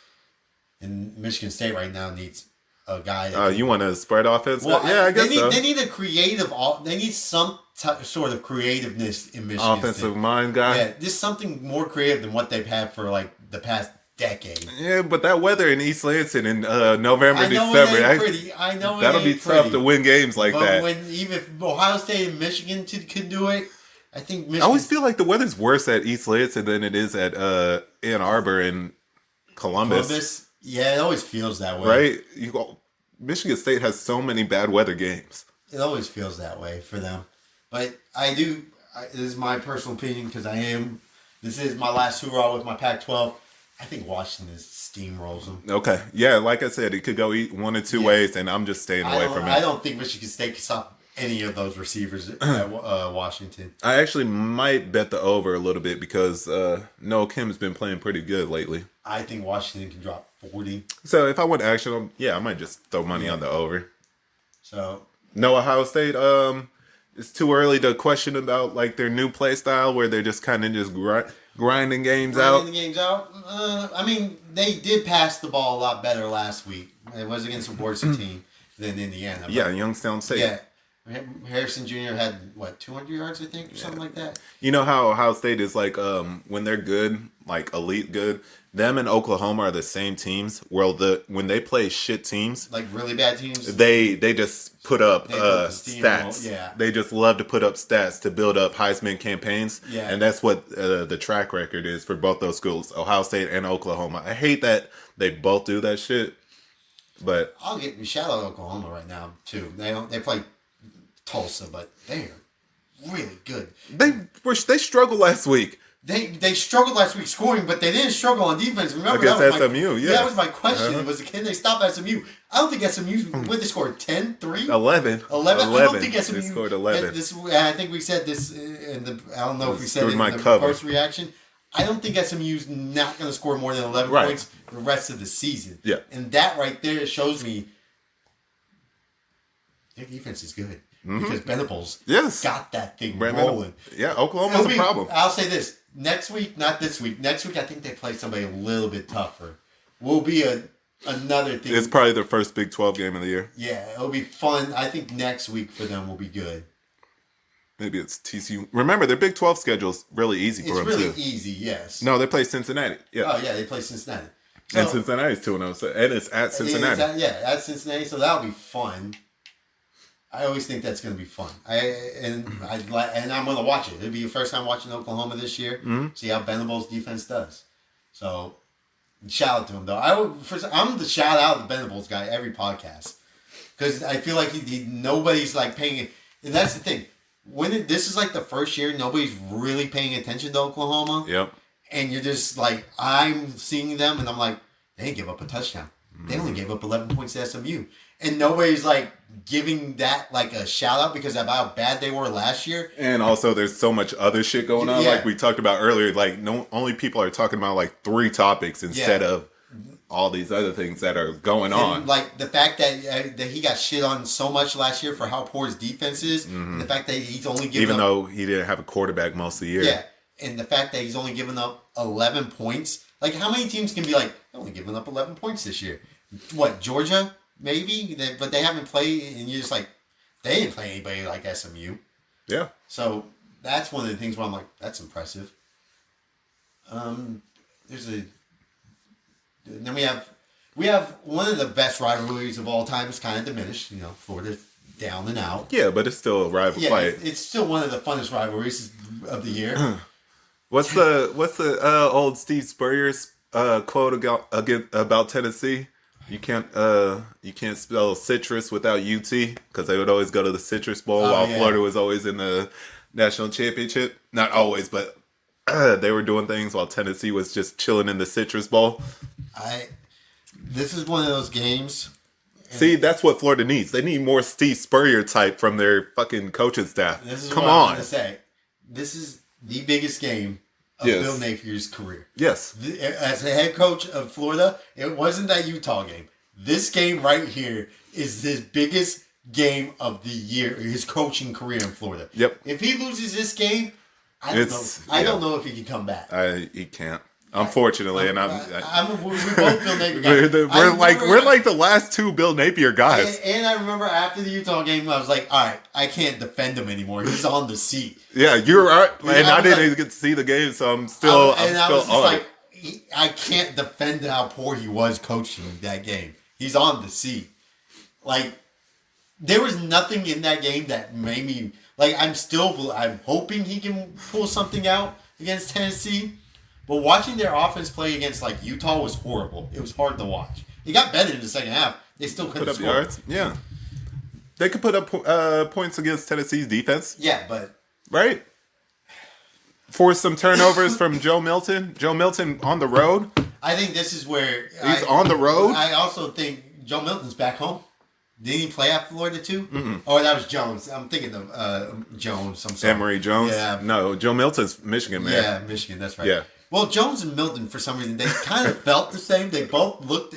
Speaker 1: And Michigan State right now needs a guy.
Speaker 2: You want a spread offense?
Speaker 1: Well,
Speaker 2: yeah, I guess so.
Speaker 1: They need a creative. They need some sort of creativeness in Michigan
Speaker 2: Offensive
Speaker 1: State.
Speaker 2: mind guy.
Speaker 1: Yeah, just something more creative than what they've had for like the past decade.
Speaker 2: Yeah, but that weather in East Lansing in November, December,
Speaker 1: I know
Speaker 2: that'll be tough to win games like that.
Speaker 1: Even if Ohio State and Michigan could do it, I think Michigan.
Speaker 2: I always feel like the weather's worse at East Lansing than it is at Ann Arbor and Columbus.
Speaker 1: Yeah, it always feels that way.
Speaker 2: Right? Michigan State has so many bad weather games.
Speaker 1: It always feels that way for them. But this is my personal opinion because this is my last hurrah with my Pac-12. I think Washington steamrolls them.
Speaker 2: Okay. Yeah, like I said, it could go one or two ways, and I'm just staying away from it.
Speaker 1: I don't think Michigan State can stop any of those receivers at Washington.
Speaker 2: I actually might bet the over a little bit because Noah Kim's been playing pretty good lately.
Speaker 1: I think Washington can drop 40.
Speaker 2: So if I want action, I might just throw money on the over.
Speaker 1: So
Speaker 2: no Ohio State. It's too early to question about like their new play style where they're just kind of just grinding games out.
Speaker 1: I mean, they did pass the ball a lot better last week. It was against a worse team than Indiana.
Speaker 2: Yeah, Youngstown State.
Speaker 1: Yeah. Harrison Jr. had 200 yards, I think, or something like that.
Speaker 2: You know how Ohio State is like when they're good, like elite good. Them and Oklahoma are the same teams. Well, when they play shit teams,
Speaker 1: like really bad teams,
Speaker 2: they just put up stats.
Speaker 1: Yeah,
Speaker 2: they just love to put up stats to build up Heisman campaigns.
Speaker 1: Yeah,
Speaker 2: and that's what the track record is for both those schools, Ohio State and Oklahoma. I hate that they both do that shit, but
Speaker 1: I'll get shout out Oklahoma right now too. They play Tulsa, but they're really good.
Speaker 2: They struggled last week.
Speaker 1: They struggled last week scoring, but they didn't struggle on defense. Remember
Speaker 2: against SMU,
Speaker 1: that was my question. Was can they stop SMU? I don't think SMU, when they scored 10, 3?
Speaker 2: 11.
Speaker 1: 11? I don't think SMU.
Speaker 2: They scored 11.
Speaker 1: I think we said this I don't know if we said it in the post reaction. I don't think SMU's not going to score more than 11 points the rest of the season.
Speaker 2: Yeah.
Speaker 1: And that right there shows me their defense is good. Because Venables got that thing rolling.
Speaker 2: Yeah, Oklahoma's a problem.
Speaker 1: I'll say this. Next week, not this week. Next week, I think they play somebody a little bit tougher. Will be another thing.
Speaker 2: It's probably their first Big 12 game of the year.
Speaker 1: Yeah, it'll be fun. I think next week for them will be good.
Speaker 2: Maybe it's TCU. Remember, their Big 12 schedule's really easy for them, too.
Speaker 1: It's really easy, yes.
Speaker 2: No, they play Cincinnati. Yeah.
Speaker 1: Oh, yeah, they play Cincinnati.
Speaker 2: And Cincinnati's 2-0. And it's at Cincinnati.
Speaker 1: At Cincinnati, so that'll be fun. I always think that's going to be fun. And I'm going to watch it. It'll be your first time watching Oklahoma this year. Mm-hmm. See how Venables' defense does. So Shout out to him though. I'm the shout out the Venables guy every podcast because I feel like nobody's like paying it. And that's the thing. This is like the first year nobody's really paying attention to Oklahoma.
Speaker 2: Yep.
Speaker 1: And you're just like, I'm seeing them and I'm like, they didn't give up a touchdown. They only gave up 11 points to SMU. And nobody's like giving that like a shout out because of how bad they were last year.
Speaker 2: And also there's so much other shit going on. Like we talked about earlier, like only people are talking about like 3 topics instead of all these other things that are going on.
Speaker 1: Like the fact that he got shit on so much last year for how poor his defense is. The fact that he's only given
Speaker 2: though he didn't have a quarterback most of the year.
Speaker 1: Yeah. And the fact that he's only given up 11 points. Like how many teams can be like, only giving up 11 points this year? What, Georgia? Maybe, but they haven't played, and you're just like, they didn't play anybody like SMU.
Speaker 2: Yeah.
Speaker 1: So that's one of the things where I'm like, that's impressive. Then we have one of the best rivalries of all time. It's kind of diminished, Florida down and out.
Speaker 2: Yeah, but it's still a rival fight.
Speaker 1: It's still one of the funnest rivalries of the year.
Speaker 2: What's the old Steve Spurrier's quote about Tennessee? You can't spell citrus without UT because they would always go to the Citrus Bowl while Florida was always in the national championship. Not always, but they were doing things while Tennessee was just chilling in the Citrus Bowl.
Speaker 1: This is one of those games.
Speaker 2: See, that's what Florida needs. They need more Steve Spurrier type from their fucking coaching staff.
Speaker 1: This is what I'm going to say. This is the biggest game of Bill Napier's career.
Speaker 2: Yes.
Speaker 1: As a head coach of Florida, it wasn't that Utah game. This game right here is his biggest game of the year, his coaching career in Florida.
Speaker 2: Yep.
Speaker 1: If he loses this game, I don't know if he can come back.
Speaker 2: He can't. Unfortunately, we're
Speaker 1: both Bill Napier guys.
Speaker 2: We're like the last 2 Bill Napier guys.
Speaker 1: And I remember after the Utah game, I was like, all right, I can't defend him anymore. He's on the seat.
Speaker 2: Yeah, you're right. And I didn't even get to see the game, so I'm still
Speaker 1: I can't defend how poor he was coaching that game. He's on the seat. Like, there was nothing in that game that made me like. I'm hoping he can pull something out against Tennessee. But watching their offense play against like Utah was horrible. It was hard to watch. It got better in the second half. They still couldn't
Speaker 2: put up
Speaker 1: score.
Speaker 2: Yards. Yeah, they could put up points against Tennessee's defense.
Speaker 1: Yeah, but
Speaker 2: right. Force some turnovers from Joe Milton. Joe Milton on the road.
Speaker 1: I think this is where
Speaker 2: he's on the road.
Speaker 1: I also think Joe Milton's back home. Didn't he play at Florida too?
Speaker 2: Mm-mm.
Speaker 1: Oh, that was Jones. I'm thinking of Jones. I'm sorry.
Speaker 2: Emory Jones.
Speaker 1: Yeah.
Speaker 2: No, Joe Milton's Michigan man.
Speaker 1: Yeah, Michigan. That's right.
Speaker 2: Yeah.
Speaker 1: Well, Jones and Milton, for some reason, they kind of felt the same. They both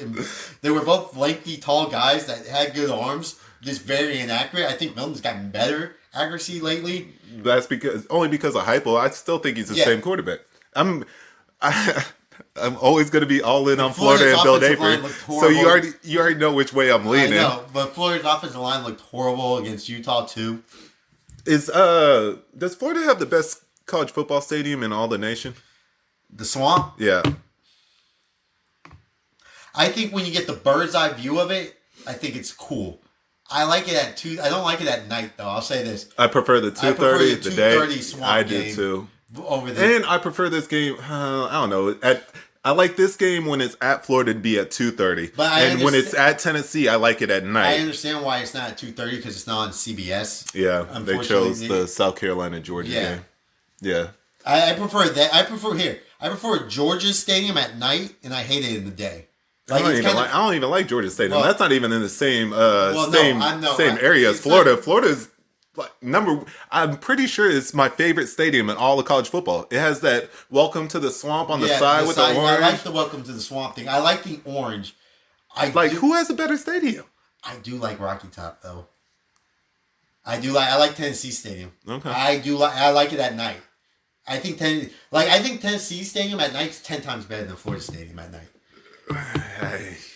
Speaker 1: they were both lanky, tall guys that had good arms, just very inaccurate. I think Milton's gotten better accuracy lately.
Speaker 2: That's only because of hypo. I still think he's the same quarterback. I'm always going to be all in on Florida and Bill Napier. So you already know which way I'm leaning.
Speaker 1: I know, but Florida's offensive line looked horrible against Utah too.
Speaker 2: Does Florida have the best college football stadium in all the nation?
Speaker 1: The Swamp?
Speaker 2: Yeah.
Speaker 1: I think when you get the bird's eye view of it, I think it's cool. I like it at 2. I don't like it at night though. I'll say this.
Speaker 2: I prefer the 2:30 the day.
Speaker 1: 2:30 Swamp
Speaker 2: I
Speaker 1: game
Speaker 2: did too.
Speaker 1: Over there.
Speaker 2: And I prefer this game. I don't know. I like this game when it's at Florida to be at 2:30. And when it's at Tennessee, I like it at night.
Speaker 1: I understand why it's not at 2:30 because it's not on CBS.
Speaker 2: Yeah, they chose the South Carolina Georgia game. Yeah.
Speaker 1: I prefer that. I prefer Georgia's stadium at night, and I hate it in the day.
Speaker 2: I don't even like Georgia Stadium. That's not even in the same area as Florida. Florida's like I'm pretty sure it's my favorite stadium in all of college football. It has that welcome to the swamp on the side with the orange.
Speaker 1: I like the welcome to the swamp thing. I like the orange.
Speaker 2: Who has a better stadium?
Speaker 1: I do like Rocky Top though. I like Tennessee Stadium.
Speaker 2: Okay.
Speaker 1: I like it at night. I think Tennessee Stadium at night is 10 times better than Florida Stadium at night.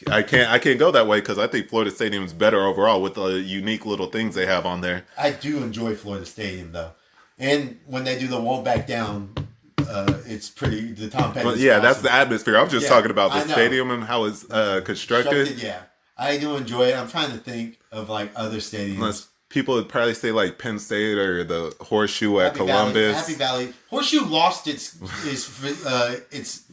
Speaker 2: I can't go that way because I think Florida Stadium is better overall with the unique little things they have on there.
Speaker 1: I do enjoy Florida Stadium though, and when they do the won't back down, it's pretty. The Tom Petty.
Speaker 2: But that's the atmosphere. I'm just talking about the stadium and how it's constructed.
Speaker 1: Yeah, I do enjoy it. I'm trying to think of like other stadiums.
Speaker 2: Unless people would probably say like Penn State or the Horseshoe at Columbus.
Speaker 1: Happy Valley. Horseshoe lost its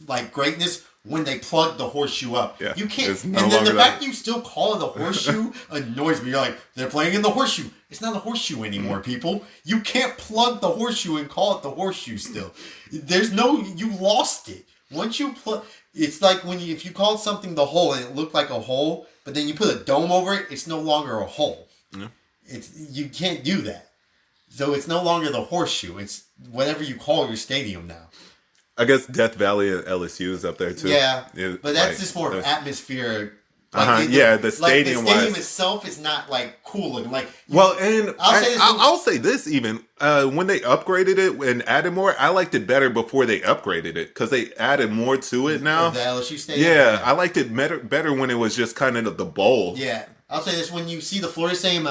Speaker 1: like greatness when they plug the horseshoe up.
Speaker 2: Yeah,
Speaker 1: you can't. And then the fact you still call it a horseshoe annoys me. You're like, they're playing in the horseshoe. It's not a horseshoe anymore, people. You can't plug the horseshoe and call it the horseshoe still. There's no, you lost it. Once you plug, it's like if you called something the hole and it looked like a hole, but then you put a dome over it, it's no longer a hole. Yeah. You can't do that. So it's no longer the horseshoe. It's whatever you call your stadium now.
Speaker 2: I guess Death Valley at LSU is up there too.
Speaker 1: Yeah, but that's just more of atmosphere.
Speaker 2: The stadium.
Speaker 1: The stadium itself is not like cool looking.
Speaker 2: I'll say this even when they upgraded it and added more, I liked it better before they upgraded it because they added more to it now.
Speaker 1: The LSU stadium.
Speaker 2: Yeah, I liked it better when it was just kind of the bowl.
Speaker 1: Yeah, I'll say this: when you see the Florida Stadium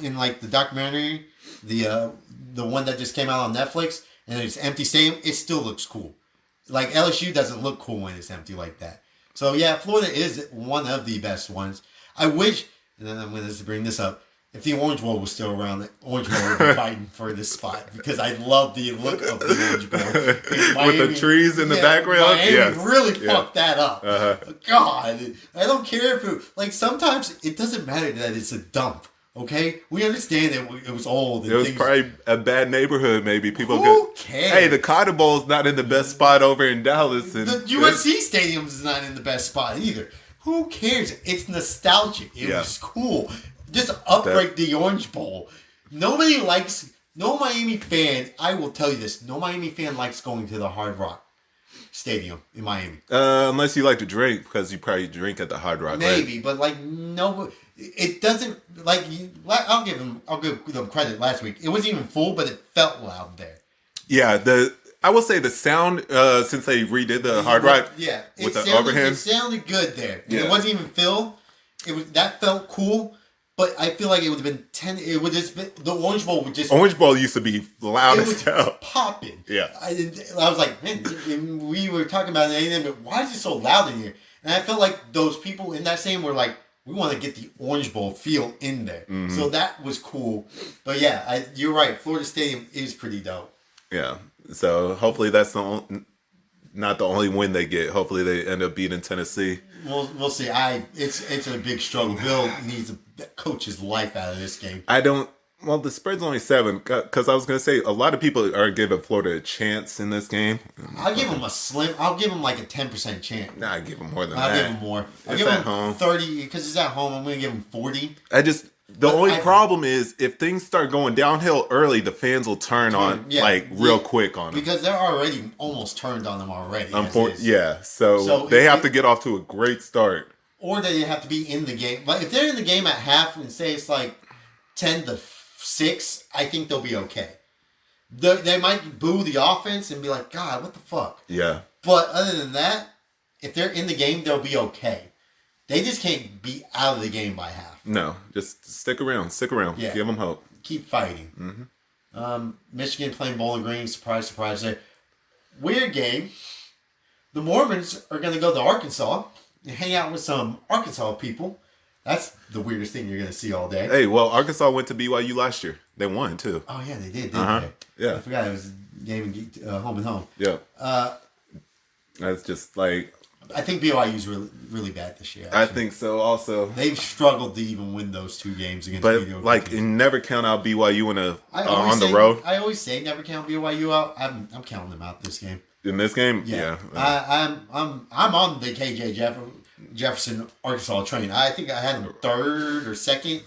Speaker 1: in like the documentary, the one that just came out on Netflix, and it's empty stadium, it still looks cool. Like LSU doesn't look cool when it's empty like that. So yeah, Florida is one of the best ones. I wish, and then I'm going to bring this up, if the Orange Bowl was still around, the Orange Bowl would be fighting for this spot because I love the look of the Orange Bowl.
Speaker 2: Miami, with the trees in the background.
Speaker 1: Miami really fucked that up. God, I don't care if sometimes it doesn't matter that it's a dump. Okay, we understand that it was old.
Speaker 2: It was probably a bad neighborhood. Maybe people.
Speaker 1: Who cares?
Speaker 2: Hey, the Cotton Bowl's not in the best spot over in Dallas. And
Speaker 1: the USC Stadium is not in the best spot either. Who cares? It's nostalgic. It was cool. Just upgrade the Orange Bowl. No Miami fan. I will tell you this: no Miami fan likes going to the Hard Rock Stadium in Miami.
Speaker 2: Unless you like to drink, because you probably drink at the Hard Rock.
Speaker 1: Maybe, right? But no. It doesn't I'll give them credit. Last week it wasn't even full, but it felt loud there.
Speaker 2: Yeah, I will say the sound since they redid the Hard Rock.
Speaker 1: Yeah,
Speaker 2: with the overhead,
Speaker 1: it sounded good there. Yeah. It wasn't even filled. That felt cool, but I feel like it would have been 10. It would just been, the Orange Bowl would just.
Speaker 2: Orange Bowl used to be loud as hell,
Speaker 1: popping.
Speaker 2: Yeah,
Speaker 1: I was like, man, we were talking about it, but why is it so loud in here? And I felt like those people in that same were like, we want to get the Orange Bowl feel in there. Mm-hmm. So that was cool. But yeah, you're right. Florida Stadium is pretty dope.
Speaker 2: Yeah. So hopefully that's not the only win they get. Hopefully they end up beating Tennessee.
Speaker 1: We'll see. It's a big struggle. Bill needs to coach his life out of this game.
Speaker 2: Well, the spread's only 7. Because I was going to say, a lot of people are giving Florida a chance in this game.
Speaker 1: I'll give them I'll give them like a 10% chance.
Speaker 2: Nah, I give them more than that.
Speaker 1: I'll give them more. I'll give them home. 30, because it's at home. I'm going to give them 40.
Speaker 2: The only problem is, if things start going downhill early, the fans will turn on, real quick on them.
Speaker 1: Because they're already almost turned on them already.
Speaker 2: So they have to get off to a great start.
Speaker 1: Or they have to be in the game. But if they're in the game at half and say it's like 10-6, I think they'll be okay. They might boo the offense and be like, God, what the fuck?
Speaker 2: Yeah.
Speaker 1: But other than that, if they're in the game, they'll be okay. They just can't be out of the game by half.
Speaker 2: No, just stick around. Yeah. Give them hope.
Speaker 1: Keep fighting. Mm-hmm. Michigan playing Bowling Green. Surprise, surprise. Weird game. The Mormons are going to go to Arkansas and hang out with some Arkansas people. That's the weirdest thing you're going to see all day.
Speaker 2: Hey, well, Arkansas went to BYU last year. They won, too.
Speaker 1: Oh, yeah, they did, didn't they?
Speaker 2: Yeah.
Speaker 1: I forgot it was a game home and home.
Speaker 2: Yeah. That's just like...
Speaker 1: I think BYU's really, really bad this year.
Speaker 2: Actually. I think so also.
Speaker 1: They've struggled to even win those 2 games against
Speaker 2: But, never count out BYU on the road.
Speaker 1: I always say never count BYU out. I'm counting them out this game.
Speaker 2: In this game?
Speaker 1: Yeah. I'm on the KJ Jefferson Arkansas train. I think I had them 3rd or 2nd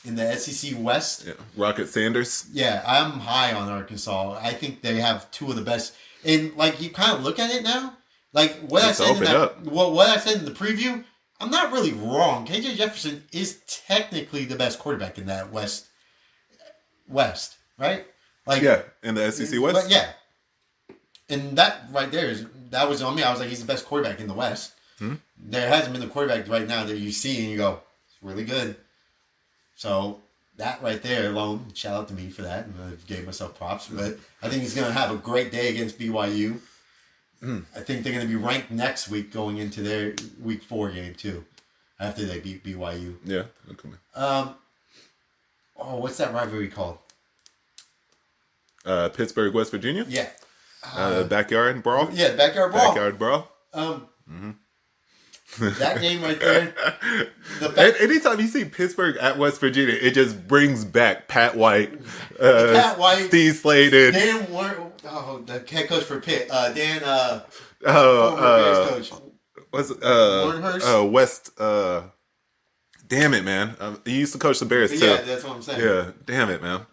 Speaker 1: in the SEC West.
Speaker 2: Yeah. Rocket Sanders.
Speaker 1: Yeah, I'm high on Arkansas. I think they have 2 of the best. And you kind of look at it now. What I said in the preview, I'm not really wrong. KJ Jefferson is technically the best quarterback in that West, right?
Speaker 2: In the SEC West.
Speaker 1: But yeah, and that right there was on me. I was like, he's the best quarterback in the West. Hmm? There hasn't been a quarterback right now that you see and you go, it's really good. So that right there alone, shout out to me for that. And I gave myself props, but I think he's going to have a great day against BYU. I think they're going to be ranked next week going into their week 4 game too, after they beat BYU.
Speaker 2: Yeah. Okay.
Speaker 1: What's that rivalry called?
Speaker 2: Pittsburgh, West Virginia.
Speaker 1: Yeah.
Speaker 2: Backyard brawl.
Speaker 1: Yeah, backyard brawl.
Speaker 2: Backyard brawl.
Speaker 1: That game right there.
Speaker 2: Anytime you see Pittsburgh at West Virginia, it just brings back Pat White, Steve Sladen,
Speaker 1: the head coach for Pitt, former Bears coach.
Speaker 2: West. Damn it, man! He used to coach the Bears too.
Speaker 1: Yeah, that's what I'm saying.
Speaker 2: Yeah, damn it, man.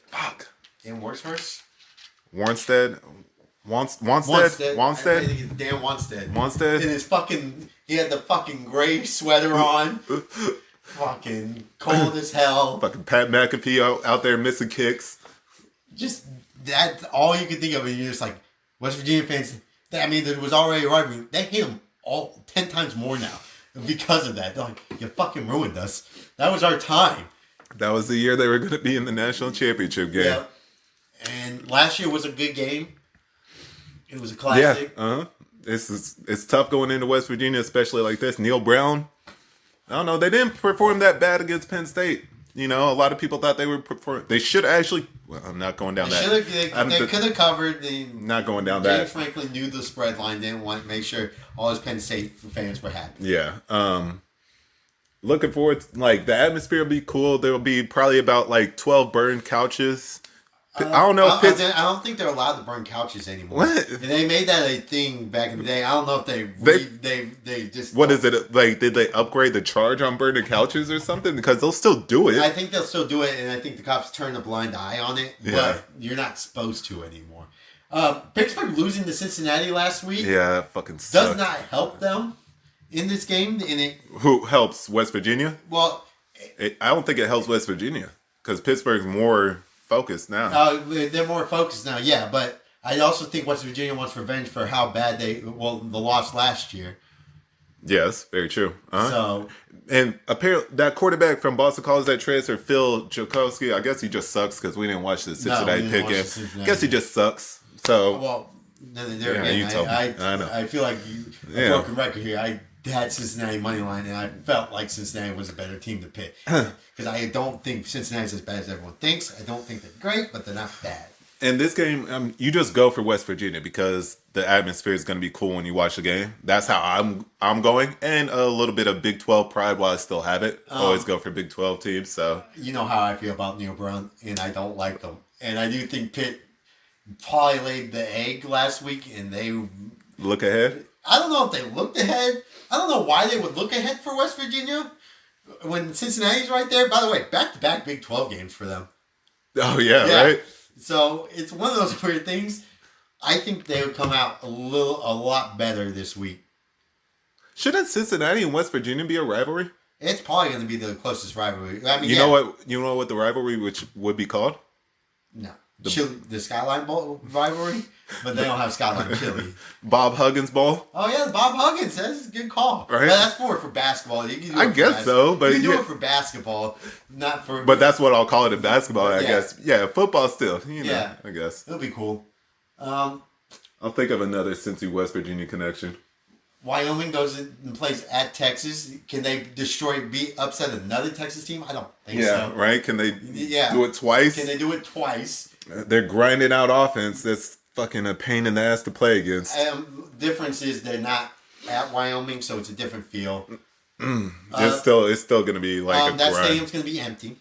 Speaker 2: Fuck.
Speaker 1: Dan Worshurst?
Speaker 2: Wanstead.
Speaker 1: Dan Wanstead.
Speaker 2: Wanstead.
Speaker 1: And he had the fucking gray sweater on. Fucking cold as hell.
Speaker 2: Fucking Pat McAfee out there missing kicks.
Speaker 1: Just that's all you can think of, and you're just like, West Virginia fans. I mean, there was already a rivalry. They hate him 10 times more now because of that. They're like, you fucking ruined us. That was our time.
Speaker 2: That was the year they were going to be in the national championship game.
Speaker 1: Yeah. And last year was a good game. It was a classic.
Speaker 2: Yeah. It's tough going into West Virginia, especially like this. Neil Brown. I don't know. They didn't perform that bad against Penn State. You know, a lot of people thought they would perform. They should actually. Well, I'm not going down that.
Speaker 1: They could have covered.
Speaker 2: Not going down that.
Speaker 1: James Franklin knew the spread line. Didn't want to make sure all his Penn State fans were happy.
Speaker 2: Yeah. Looking forward. The atmosphere will be cool. There will be probably about 12 burned couches. I don't know.
Speaker 1: I don't think they're allowed to burn couches anymore.
Speaker 2: What?
Speaker 1: And they made that a thing back in the day. I don't know if they just.
Speaker 2: What is it like? Did they upgrade the charge on burning couches or something? Because they'll still do it.
Speaker 1: I think they'll still do it, and I think the cops turn a blind eye on it. Yeah. But you're not supposed to anymore. Pittsburgh losing to Cincinnati last week.
Speaker 2: Yeah, fucking sucks.
Speaker 1: Does not help them in this game.
Speaker 2: Who helps West Virginia?
Speaker 1: Well,
Speaker 2: I don't think it helps West Virginia because Pittsburgh's more focused now.
Speaker 1: They're more focused now, yeah. But I also think West Virginia wants revenge for how bad the loss last year.
Speaker 2: Yes, very true.
Speaker 1: So,
Speaker 2: and apparently that quarterback from Boston College that transfer, Phil Joukowsky, I guess he just sucks because we didn't watch the Cincinnati pick game. I guess he just sucks. So,
Speaker 1: well, I feel like a broken record here. I had Cincinnati money line, and I felt like Cincinnati was a better team to pick because I don't think Cincinnati's as bad as everyone thinks. I don't think they're great, but they're not bad.
Speaker 2: In this game, you just go for West Virginia because the atmosphere is going to be cool when you watch the game. That's how I'm going, and a little bit of Big 12 pride while I still have it. Always go for Big 12 teams. So
Speaker 1: you know how I feel about Neil Brown, and I don't like them. And I do think Pitt probably laid the egg last week, and they
Speaker 2: look ahead.
Speaker 1: I don't know if they looked ahead. I don't know why they would look ahead for West Virginia when Cincinnati's right there. By the way, back-to-back Big 12 games for them.
Speaker 2: Oh, yeah, right?
Speaker 1: So it's one of those weird things. I think they would come out a lot better this week.
Speaker 2: Shouldn't Cincinnati and West Virginia be a rivalry?
Speaker 1: It's probably going to be the closest rivalry. I mean,
Speaker 2: You know what the rivalry which would be called?
Speaker 1: No. The Skyline Bowl rivalry, but they don't have Skyline Chili.
Speaker 2: Bob Huggins Bowl.
Speaker 1: Oh yeah, Bob Huggins. That's a good call.
Speaker 2: Right?
Speaker 1: But that's more for basketball.
Speaker 2: I guess so, but
Speaker 1: you can do it for basketball, not for.
Speaker 2: But that's what I'll call it in basketball. I guess. Yeah, football still. I guess
Speaker 1: it'll be cool.
Speaker 2: I'll think of another Cincy West Virginia connection.
Speaker 1: Wyoming goes and plays at Texas. Can they upset another Texas team? I don't think so.
Speaker 2: Yeah, right? Can they do it twice?
Speaker 1: Can they do it twice?
Speaker 2: They're grinding out offense. That's fucking a pain in the ass to play against.
Speaker 1: Difference is they're not at Wyoming, so it's a different feel.
Speaker 2: It's still going to be like a
Speaker 1: that
Speaker 2: grind.
Speaker 1: stadium's going to be empty.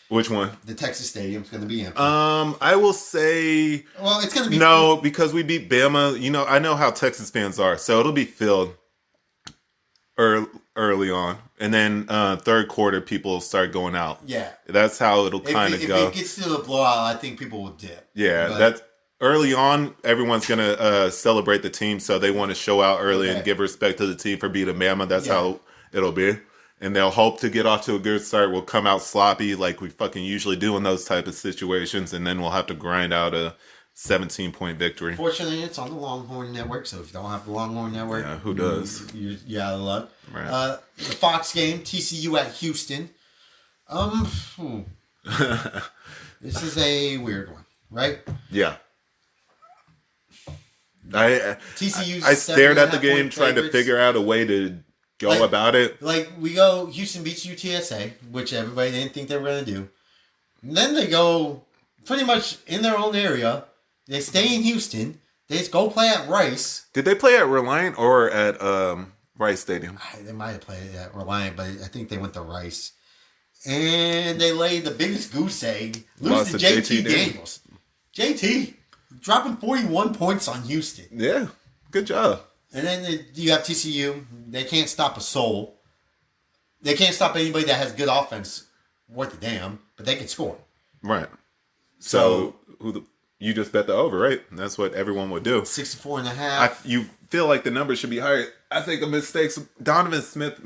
Speaker 2: Which one?
Speaker 1: The Texas Stadium's going to be empty.
Speaker 2: I will say.
Speaker 1: Well, it's going to be
Speaker 2: no because we beat Bama. You know, I know how Texas fans are, so it'll be filled early on, and then third quarter people start going out.
Speaker 1: Yeah,
Speaker 2: that's how it'll kind of go.
Speaker 1: If it gets to the blowout, I think people will dip.
Speaker 2: Yeah, that's early on. Everyone's gonna celebrate the team, so they want to show out early and give respect to the team for beating Bama. That's how it'll be. And they'll hope to get off to a good start. We'll come out sloppy like we fucking usually do in those type of situations. And then we'll have to grind out a 17-point victory.
Speaker 1: Fortunately, it's on the Longhorn Network. So if you don't have the Longhorn Network...
Speaker 2: Yeah, who does?
Speaker 1: You're out of luck.
Speaker 2: Right.
Speaker 1: The Fox game, TCU at Houston. This is a weird one, right?
Speaker 2: Yeah.
Speaker 1: TCU's
Speaker 2: I stared at the game trying to figure out a way to... go about it.
Speaker 1: Like, we go, Houston beats UTSA, which everybody didn't think they were going to do. And then they go pretty much in their own area. They stay in Houston. They just go play at Rice.
Speaker 2: Did they play at Reliant or at Rice Stadium?
Speaker 1: They might have played at Reliant, but I think they went to Rice. And they laid the biggest goose egg. Lose to JT Daniels. JT dropping 41 points on Houston.
Speaker 2: Yeah, good job.
Speaker 1: And then you have TCU. They can't stop a soul. They can't stop anybody that has good offense worth a damn, but they can score.
Speaker 2: Right. So you just bet the over, right? That's what everyone would do.
Speaker 1: 64.5.
Speaker 2: You feel like the numbers should be higher. I think the mistakes, Donovan Smith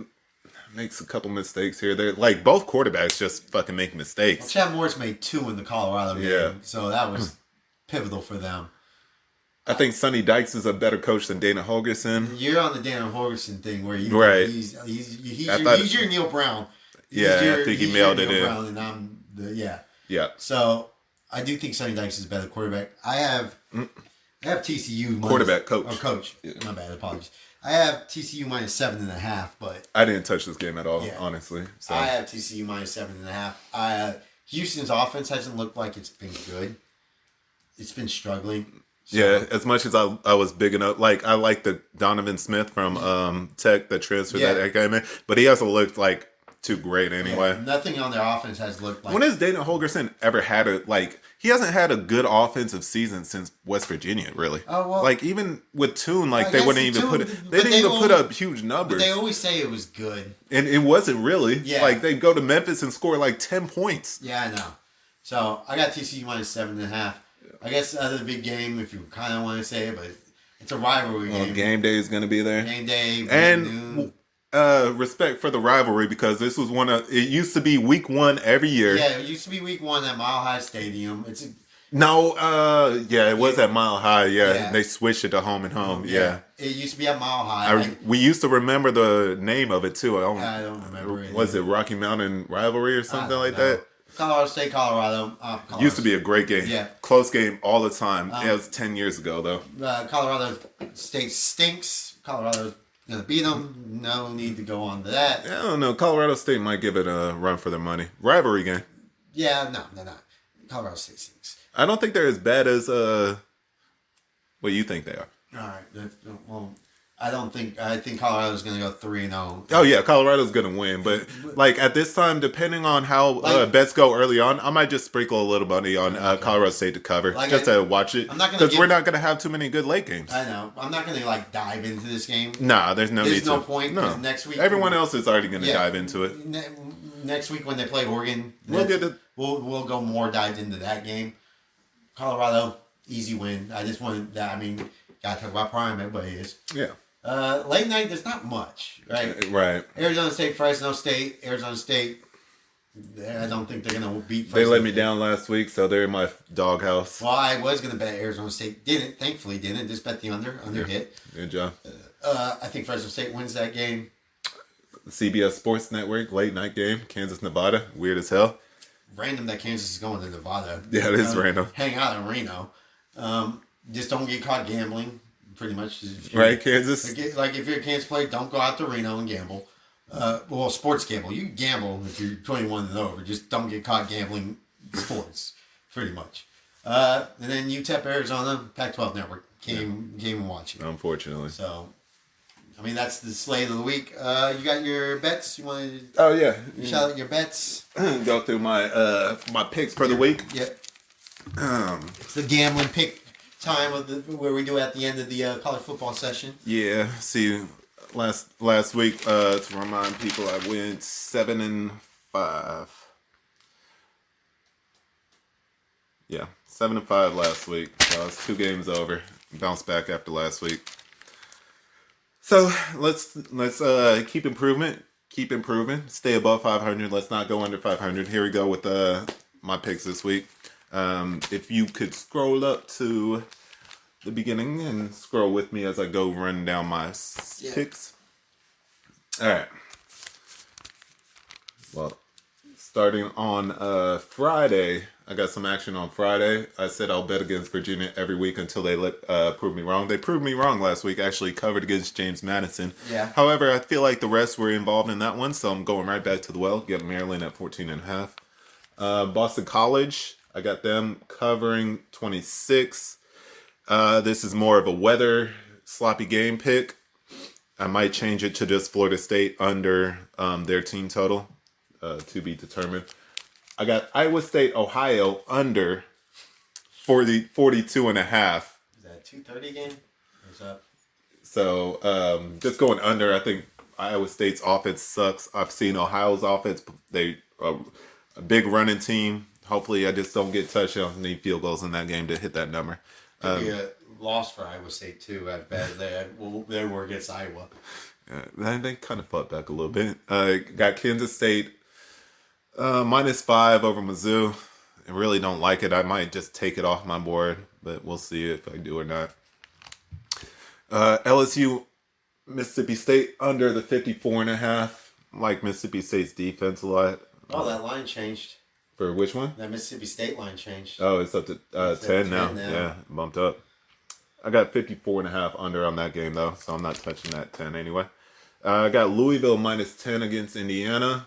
Speaker 2: makes a couple mistakes here. They're like both quarterbacks just fucking make mistakes.
Speaker 1: Well, Chad Morris made 2 in the Colorado game, so that was pivotal for them.
Speaker 2: I think Sonny Dykes is a better coach than Dana Holgorsen.
Speaker 1: You're on the Dana Holgorsen thing where he's your Neil Brown.
Speaker 2: I think he mailed it in.
Speaker 1: Brown and I'm
Speaker 2: Yeah.
Speaker 1: So I do think Sonny Dykes is a better quarterback. I have TCU
Speaker 2: quarterback coach.
Speaker 1: Oh, coach. Yeah. My bad. Apologies. I have TCU minus 7.5, but
Speaker 2: I didn't touch this game at all, honestly. So
Speaker 1: I have TCU minus 7.5. Houston's offense hasn't looked like it's been good. It's been struggling. So.
Speaker 2: Yeah, as much as I was big enough, like I like the Donovan Smith from Tech that transferred that game in, but he hasn't looked like too great anyway.
Speaker 1: Yeah, nothing on their offense has looked like.
Speaker 2: When has Dana Holgorsen ever had he hasn't had a good offensive season since West Virginia, really. Oh well, like even with Toon, they wouldn't even didn't even put up huge numbers.
Speaker 1: But they always say it was good,
Speaker 2: and it wasn't really.
Speaker 1: Yeah,
Speaker 2: like they go to Memphis and score like 10 points.
Speaker 1: Yeah, I know. So I got TCU minus 7.5. I guess the big game, if you kind of want to say it, but it's a rivalry game.
Speaker 2: Game day is going to be there.
Speaker 1: Game day,
Speaker 2: and respect for the rivalry because this was it used to be week 1 every year.
Speaker 1: Yeah, it used to be week 1 at Mile High Stadium. It
Speaker 2: was at Mile High. Yeah, they switched it to home and home. Yeah.
Speaker 1: It used to be at Mile High.
Speaker 2: We used to remember the name of it too.
Speaker 1: I don't remember it.
Speaker 2: Was it Rocky Mountain Rivalry or something like that?
Speaker 1: Colorado State, Colorado.
Speaker 2: Used to be a great game.
Speaker 1: Yeah.
Speaker 2: Close game all the time. It was 10 years ago, though.
Speaker 1: Colorado State stinks. Colorado's going to beat them. No need to go on to that.
Speaker 2: I don't know. Colorado State might give it a run for their money. Rivalry game.
Speaker 1: Yeah, no, they're not. Colorado State stinks.
Speaker 2: I don't think they're as bad as what you think they are.
Speaker 1: All right. Well, I think Colorado's going to go 3-0.
Speaker 2: Oh, yeah. Colorado's going to win. But, at this time, depending on how bets go early on, I might just sprinkle a little money on Colorado State to cover just to watch it. Because we're not going to have too many good late games.
Speaker 1: I know. I'm not going to, dive into this game.
Speaker 2: Nah, there's no need to.
Speaker 1: There's no point. No. Next week...
Speaker 2: Everyone else is already going to dive into it.
Speaker 1: Next week when they play Oregon, we'll go more dived into that game. Colorado, easy win. I just wanted that. I mean, got to talk about prime. Everybody is.
Speaker 2: Yeah.
Speaker 1: Late night, there's not much, right?
Speaker 2: Right.
Speaker 1: Arizona State, Fresno State. Arizona State, I don't think they're going to beat Fresno
Speaker 2: They let me
Speaker 1: State.
Speaker 2: down last week, so they're in my doghouse.
Speaker 1: Well, I was going to bet Arizona State. Thankfully didn't. Just bet the under hit.
Speaker 2: Good job.
Speaker 1: I think Fresno State wins that game.
Speaker 2: CBS Sports Network, late night game, Kansas, Nevada. Weird as hell.
Speaker 1: Random that Kansas is going to Nevada.
Speaker 2: Yeah, it is random.
Speaker 1: Hang out in Reno. Just don't get caught gambling. Pretty much,
Speaker 2: right, Kansas.
Speaker 1: If you're a Kansas player, don't go out to Reno and gamble. Sports gamble. You can gamble if you're 21 and over. Just don't get caught gambling sports. Pretty much. And then UTEP, Arizona, Pac-12 Network came and watched it.
Speaker 2: Unfortunately.
Speaker 1: So, I mean, that's the slate of the week. You got your bets? You want to?
Speaker 2: Oh yeah.
Speaker 1: Shout out your bets.
Speaker 2: Go through my my picks for the week.
Speaker 1: Yep. It's the gambling pick time where we do at the end of the college football session.
Speaker 2: Yeah. See, last week to remind people, I went 7-5. Yeah, 7-5 last week. So it's 2 games over. Bounced back after last week. So let's keep improvement. Keep improving. Stay above 500. Let's not go under 500. Here we go with my picks this week. If you could scroll up to the beginning and scroll with me as I go run down my picks. All right. Well, starting on Friday, I got some action on Friday. I said I'll bet against Virginia every week until they prove me wrong. They proved me wrong last week. Actually covered against James Madison.
Speaker 1: Yeah.
Speaker 2: However, I feel like the rest were involved in that one, so I'm going right back to the well. Get Maryland at 14.5. Boston College, I got them covering 26. This is more of a weather sloppy game pick. I might change it to just Florida State under their team total to be determined. I got Iowa State, Ohio under 42 and a half.
Speaker 1: Is that a 2:30 game? What's up?
Speaker 2: So just going under. I think Iowa State's offense sucks. I've seen Ohio's offense. They are a big running team. Hopefully, I just don't get touchdowns and need field goals in that game to hit that number.
Speaker 1: Could be a loss for Iowa State too. I bet they were against Iowa.
Speaker 2: They kind of fought back a little bit. Got Kansas State -5 over Mizzou. I really don't like it. I might just take it off my board, but we'll see if I do or not. LSU, Mississippi State under the 54.5. Like Mississippi State's defense a lot.
Speaker 1: Oh, that line changed.
Speaker 2: For which one?
Speaker 1: That Mississippi State line changed.
Speaker 2: Oh, it's up to 10 now. Yeah, bumped up. I got 54.5 under on that game, though, so I'm not touching that 10 anyway. I got Louisville -10 against Indiana.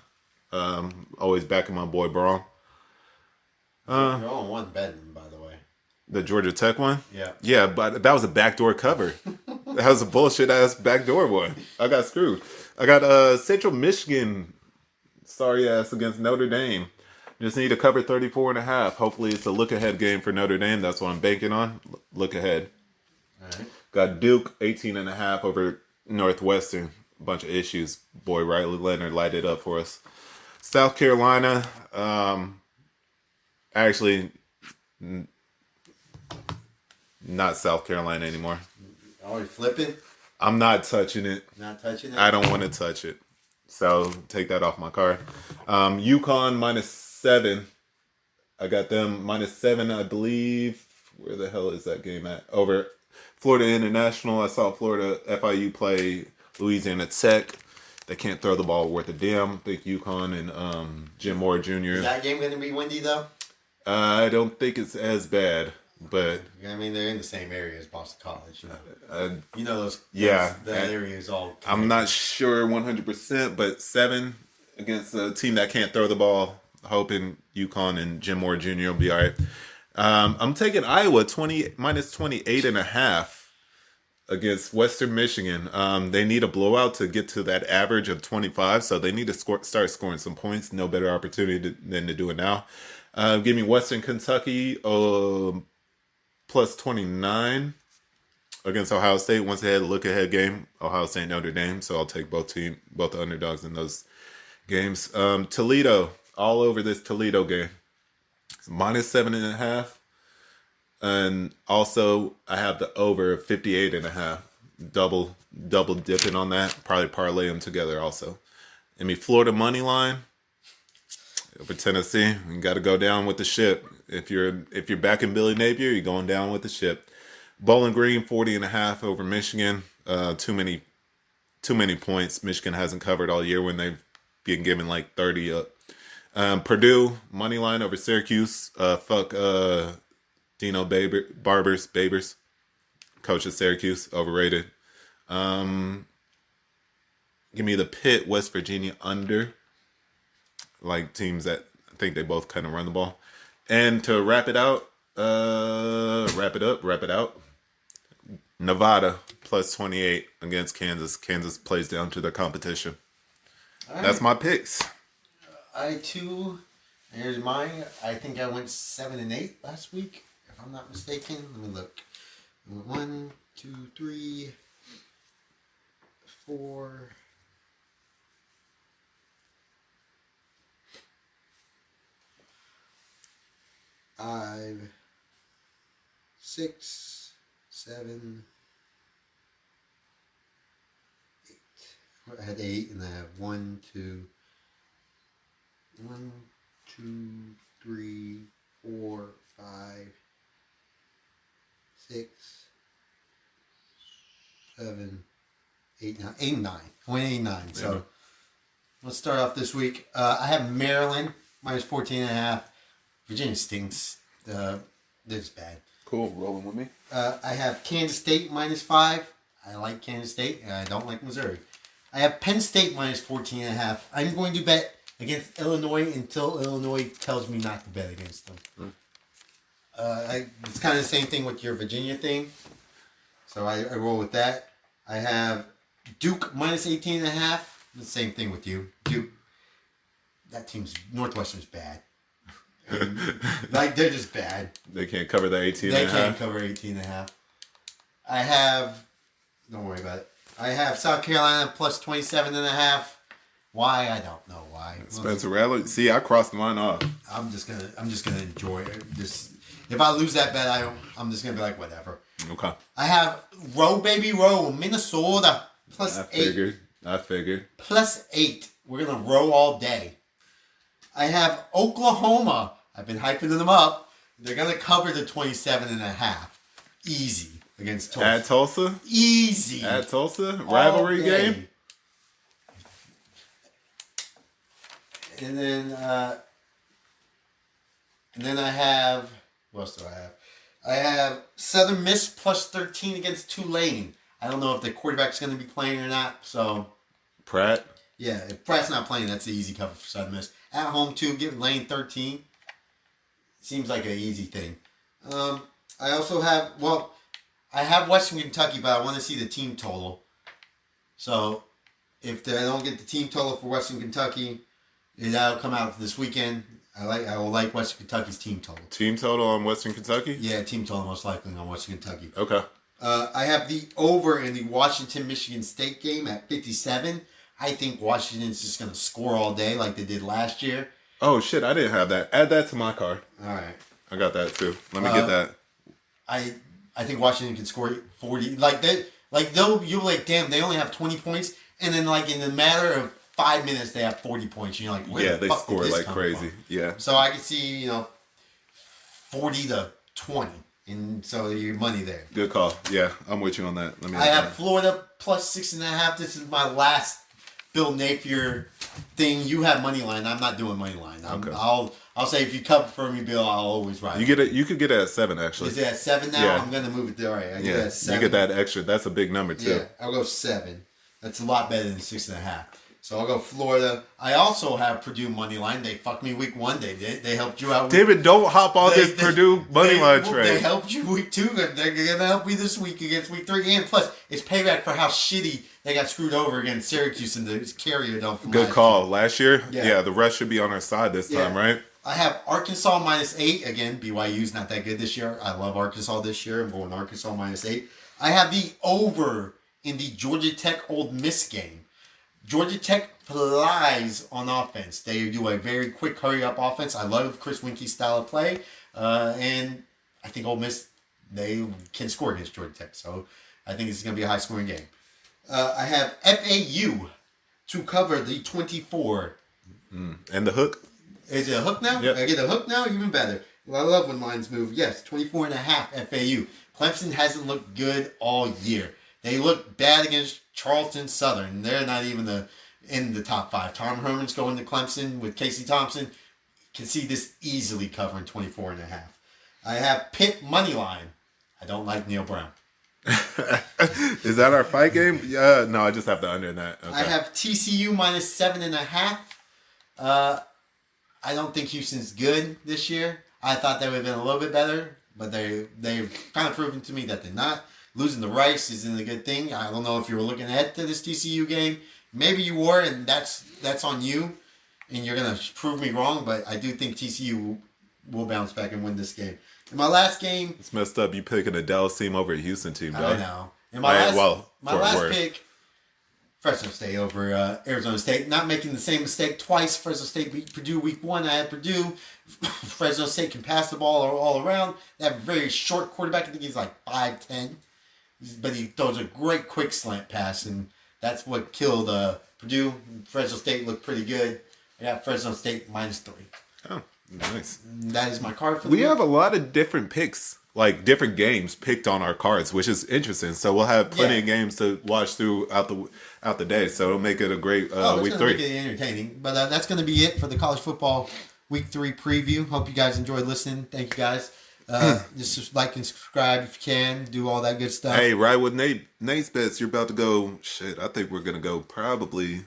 Speaker 2: Always backing my boy Braun.
Speaker 1: You're on one betting, by the way.
Speaker 2: The Georgia Tech one?
Speaker 1: Yeah.
Speaker 2: Yeah, but that was a backdoor cover. That was a bullshit-ass backdoor one. I got screwed. I got Central Michigan, sorry ass, against Notre Dame. Just need to cover 34.5. Hopefully it's a look-ahead game for Notre Dame. That's what I'm banking on. Look ahead.
Speaker 1: All right.
Speaker 2: Got Duke 18.5 over Northwestern. A bunch of issues. Boy, Riley Leonard lighted up for us. South Carolina, actually, not South Carolina anymore.
Speaker 1: Oh, you flipping?
Speaker 2: I'm not touching it.
Speaker 1: Not touching it?
Speaker 2: I don't want to touch it. So take that off my card. UConn -7. I got them -7, I believe. Where the hell is that game at? Over Florida International. I saw Florida FIU play Louisiana Tech. They can't throw the ball worth a damn. I think UConn and Jim Moore Jr.
Speaker 1: Is that game going to be windy, though?
Speaker 2: I don't think it's as bad, but...
Speaker 1: I mean, they're in the same area as Boston College. You know those...
Speaker 2: Yeah.
Speaker 1: That area is all... connected.
Speaker 2: I'm not sure 100%, but 7 against a team that can't throw the ball. Hoping UConn and Jim Moore Jr. will be all right. I'm taking Iowa -28.5 against Western Michigan. They need a blowout to get to that average of 25, so they need to start scoring some points. No better opportunity than to do it now. Give me Western Kentucky +29 against Ohio State. Once they had a look-ahead game, Ohio State Notre Dame, so I'll take both the underdogs in those games. Toledo, all over this Toledo game. -7.5. And also, I have the over of 58.5. Double dipping on that. Probably parlay them together also. And me Florida money line over Tennessee. You got to go down with the ship. If you're backing Billy Napier, you're going down with the ship. Bowling Green 40.5 over Michigan. Too many points. Michigan hasn't covered all year when they've been given like 30 up. Purdue money line over Syracuse. Fuck Dino Babers, coach of Syracuse, overrated. Give me the Pitt, West Virginia under. Like teams that I think they both kind of run the ball. And to wrap it out, wrap it out. Nevada +28 against Kansas. Kansas plays down to their competition. All right. That's my picks.
Speaker 1: I too. Here's mine. I think I went 7-8 last week. If I'm not mistaken, let me look. 1, 2, 3, 4, 5, 6, 7, 8. I had 8, and I have 1, 2, 3, 4, 5, 6, 7, 8, 9. 8, 9. I went 8, 9. So let's start off this week. I have Maryland -14.5. Virginia stinks. This is bad.
Speaker 2: Cool. Rolling with me.
Speaker 1: I have Kansas State -5. I like Kansas State, and I don't like Missouri. I have Penn State -14.5. I'm going to bet against Illinois until Illinois tells me not to bet against them. It's kind of the same thing with your Virginia thing. So I roll with that. I have Duke minus 18.5. The same thing with you. Duke. That Northwestern's bad. They're just bad.
Speaker 2: They can't cover the 18
Speaker 1: They can't cover 18.5. I have, don't worry about it. I have South Carolina plus 27.5. Why? I don't know why.
Speaker 2: Spencer Rattler. See, I crossed mine off.
Speaker 1: I'm just gonna enjoy it. If I lose that bet, I'm just gonna be like, whatever.
Speaker 2: Okay.
Speaker 1: I have row baby row Minnesota plus 8.
Speaker 2: I figured.
Speaker 1: Plus 8. We're gonna row all day. I have Oklahoma. I've been hyping them up. They're gonna cover the 27.5. Easy against Tulsa.
Speaker 2: At Tulsa?
Speaker 1: Easy.
Speaker 2: At Tulsa? Rivalry game?
Speaker 1: And then I have, what else do I have? I have Southern Miss plus 13 against Tulane. I don't know if the quarterback's going to be playing or not. So
Speaker 2: Pratt?
Speaker 1: Yeah, if Pratt's not playing, that's the easy cover for Southern Miss. At home too, give Lane 13. Seems like an easy thing. I also have, I have Western Kentucky, but I want to see the team total. So if I don't get the team total for Western Kentucky, that'll come out this weekend. I will like Western Kentucky's team total.
Speaker 2: Team total on Western Kentucky?
Speaker 1: Yeah, team total most likely on Western Kentucky.
Speaker 2: Okay.
Speaker 1: I have the over in the Washington-Michigan State game at 57. I think Washington's just going to score all day like they did last year.
Speaker 2: Oh, shit, I didn't have that. Add that to my card.
Speaker 1: All right.
Speaker 2: I got that, too. Let me get that.
Speaker 1: I think Washington can score 40. You're like, damn, they only have 20 points. And then, in the matter of 5 minutes, they have 40 points. And you're like, where the fuck did this come
Speaker 2: crazy.
Speaker 1: from?
Speaker 2: Yeah.
Speaker 1: So I can see, 40 to 20. And so your money there.
Speaker 2: Good call. Yeah, I'm with you on that.
Speaker 1: I have Florida plus 6.5. This is my last Bill Napier thing. You have money line. I'm not doing money line.
Speaker 2: Okay.
Speaker 1: I'll say if you cover for me, Bill, I'll always ride.
Speaker 2: You could get it at 7 actually.
Speaker 1: Is it at 7 now? Yeah. I'm gonna move it there. All right. I get it at 7.
Speaker 2: You get that extra. That's a big number too.
Speaker 1: Yeah, I'll go 7. That's a lot better than 6.5. So I'll go Florida. I also have Purdue money line. They fucked me week 1. They helped you out.
Speaker 2: David, don't hop on this Purdue money line trade.
Speaker 1: They helped you week 2. They're gonna help me this week against week 3. And plus, it's payback for how shitty they got screwed over against Syracuse and the carrier don't.
Speaker 2: Good call. Last year, the rest should be on our side this time, right?
Speaker 1: I have Arkansas minus 8. Again, BYU's not that good this year. I love Arkansas this year. I'm going Arkansas minus 8. I have the over in the Georgia Tech Ole Miss game. Georgia Tech flies on offense. They do a very quick hurry-up offense. I love Chris Winke's style of play. And I think Ole Miss, they can score against Georgia Tech. So I think it's going to be a high-scoring game. I have FAU to cover the 24.
Speaker 2: And the hook?
Speaker 1: Is it a hook now?
Speaker 2: Yep.
Speaker 1: I get a hook now? Even better. Well, I love when lines move. Yes, 24.5 FAU. Clemson hasn't looked good all year. They look bad against Charleston Southern. They're not even in the top 5. Tom Herman's going to Clemson with Casey Thompson. Can see this easily covering 24.5. I have Pitt money line. I don't like Neil Brown.
Speaker 2: Is that our fight game? Yeah, no, I just have the under in that. Okay.
Speaker 1: I have TCU minus 7.5. I don't think Houston's good this year. I thought they would have been a little bit better, but they've kind of proven to me that they're not. Losing to Rice isn't a good thing. I don't know if you were looking ahead to this TCU game. Maybe you were, and that's on you, and you're going to prove me wrong, but I do think TCU will bounce back and win this game. In my last game...
Speaker 2: It's messed up. You picking a Dallas team over a Houston team, though.
Speaker 1: I know. In my last pick, Fresno State over Arizona State. Not making the same mistake twice. Fresno State beat Purdue week 1. I had Purdue. Fresno State can pass the ball all around. They have a very short quarterback. I think he's like 5'10". But he throws a great quick slant pass, and that's what killed Purdue. Fresno State looked pretty good. I got Fresno State minus 3.
Speaker 2: Oh, nice.
Speaker 1: That is my card for the
Speaker 2: week.
Speaker 1: We
Speaker 2: have a lot of different picks, like different games picked on our cards, which is interesting. So we'll have plenty of games to watch throughout the day. So it'll make it a great week 3.
Speaker 1: Make it entertaining. But that's going to be it for the college football week 3 preview. Hope you guys enjoyed listening. Thank you guys. Just like and subscribe if you can. Do all that good stuff.
Speaker 2: Hey, right with Nate's bets, you're about to go. Shit, I think we're gonna go probably.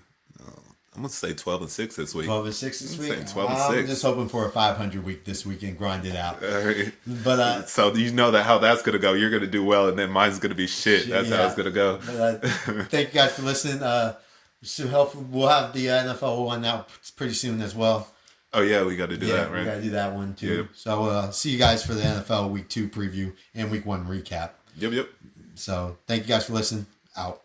Speaker 2: I'm gonna say 12-6 this week.
Speaker 1: 12-6 this week.
Speaker 2: 12-6.
Speaker 1: I'm just hoping for a 500 week this week and grind it out. But
Speaker 2: so you know how that's gonna go. You're gonna do well, and then mine's gonna be shit. That's how it's gonna go.
Speaker 1: But, thank you guys for listening. We'll have the NFL one out pretty soon as well.
Speaker 2: Oh yeah, we got to do that, right?
Speaker 1: We got to do that one too. Yep. So see you guys for the NFL Week 2 preview and Week 1 recap.
Speaker 2: Yep.
Speaker 1: So thank you guys for listening. Out.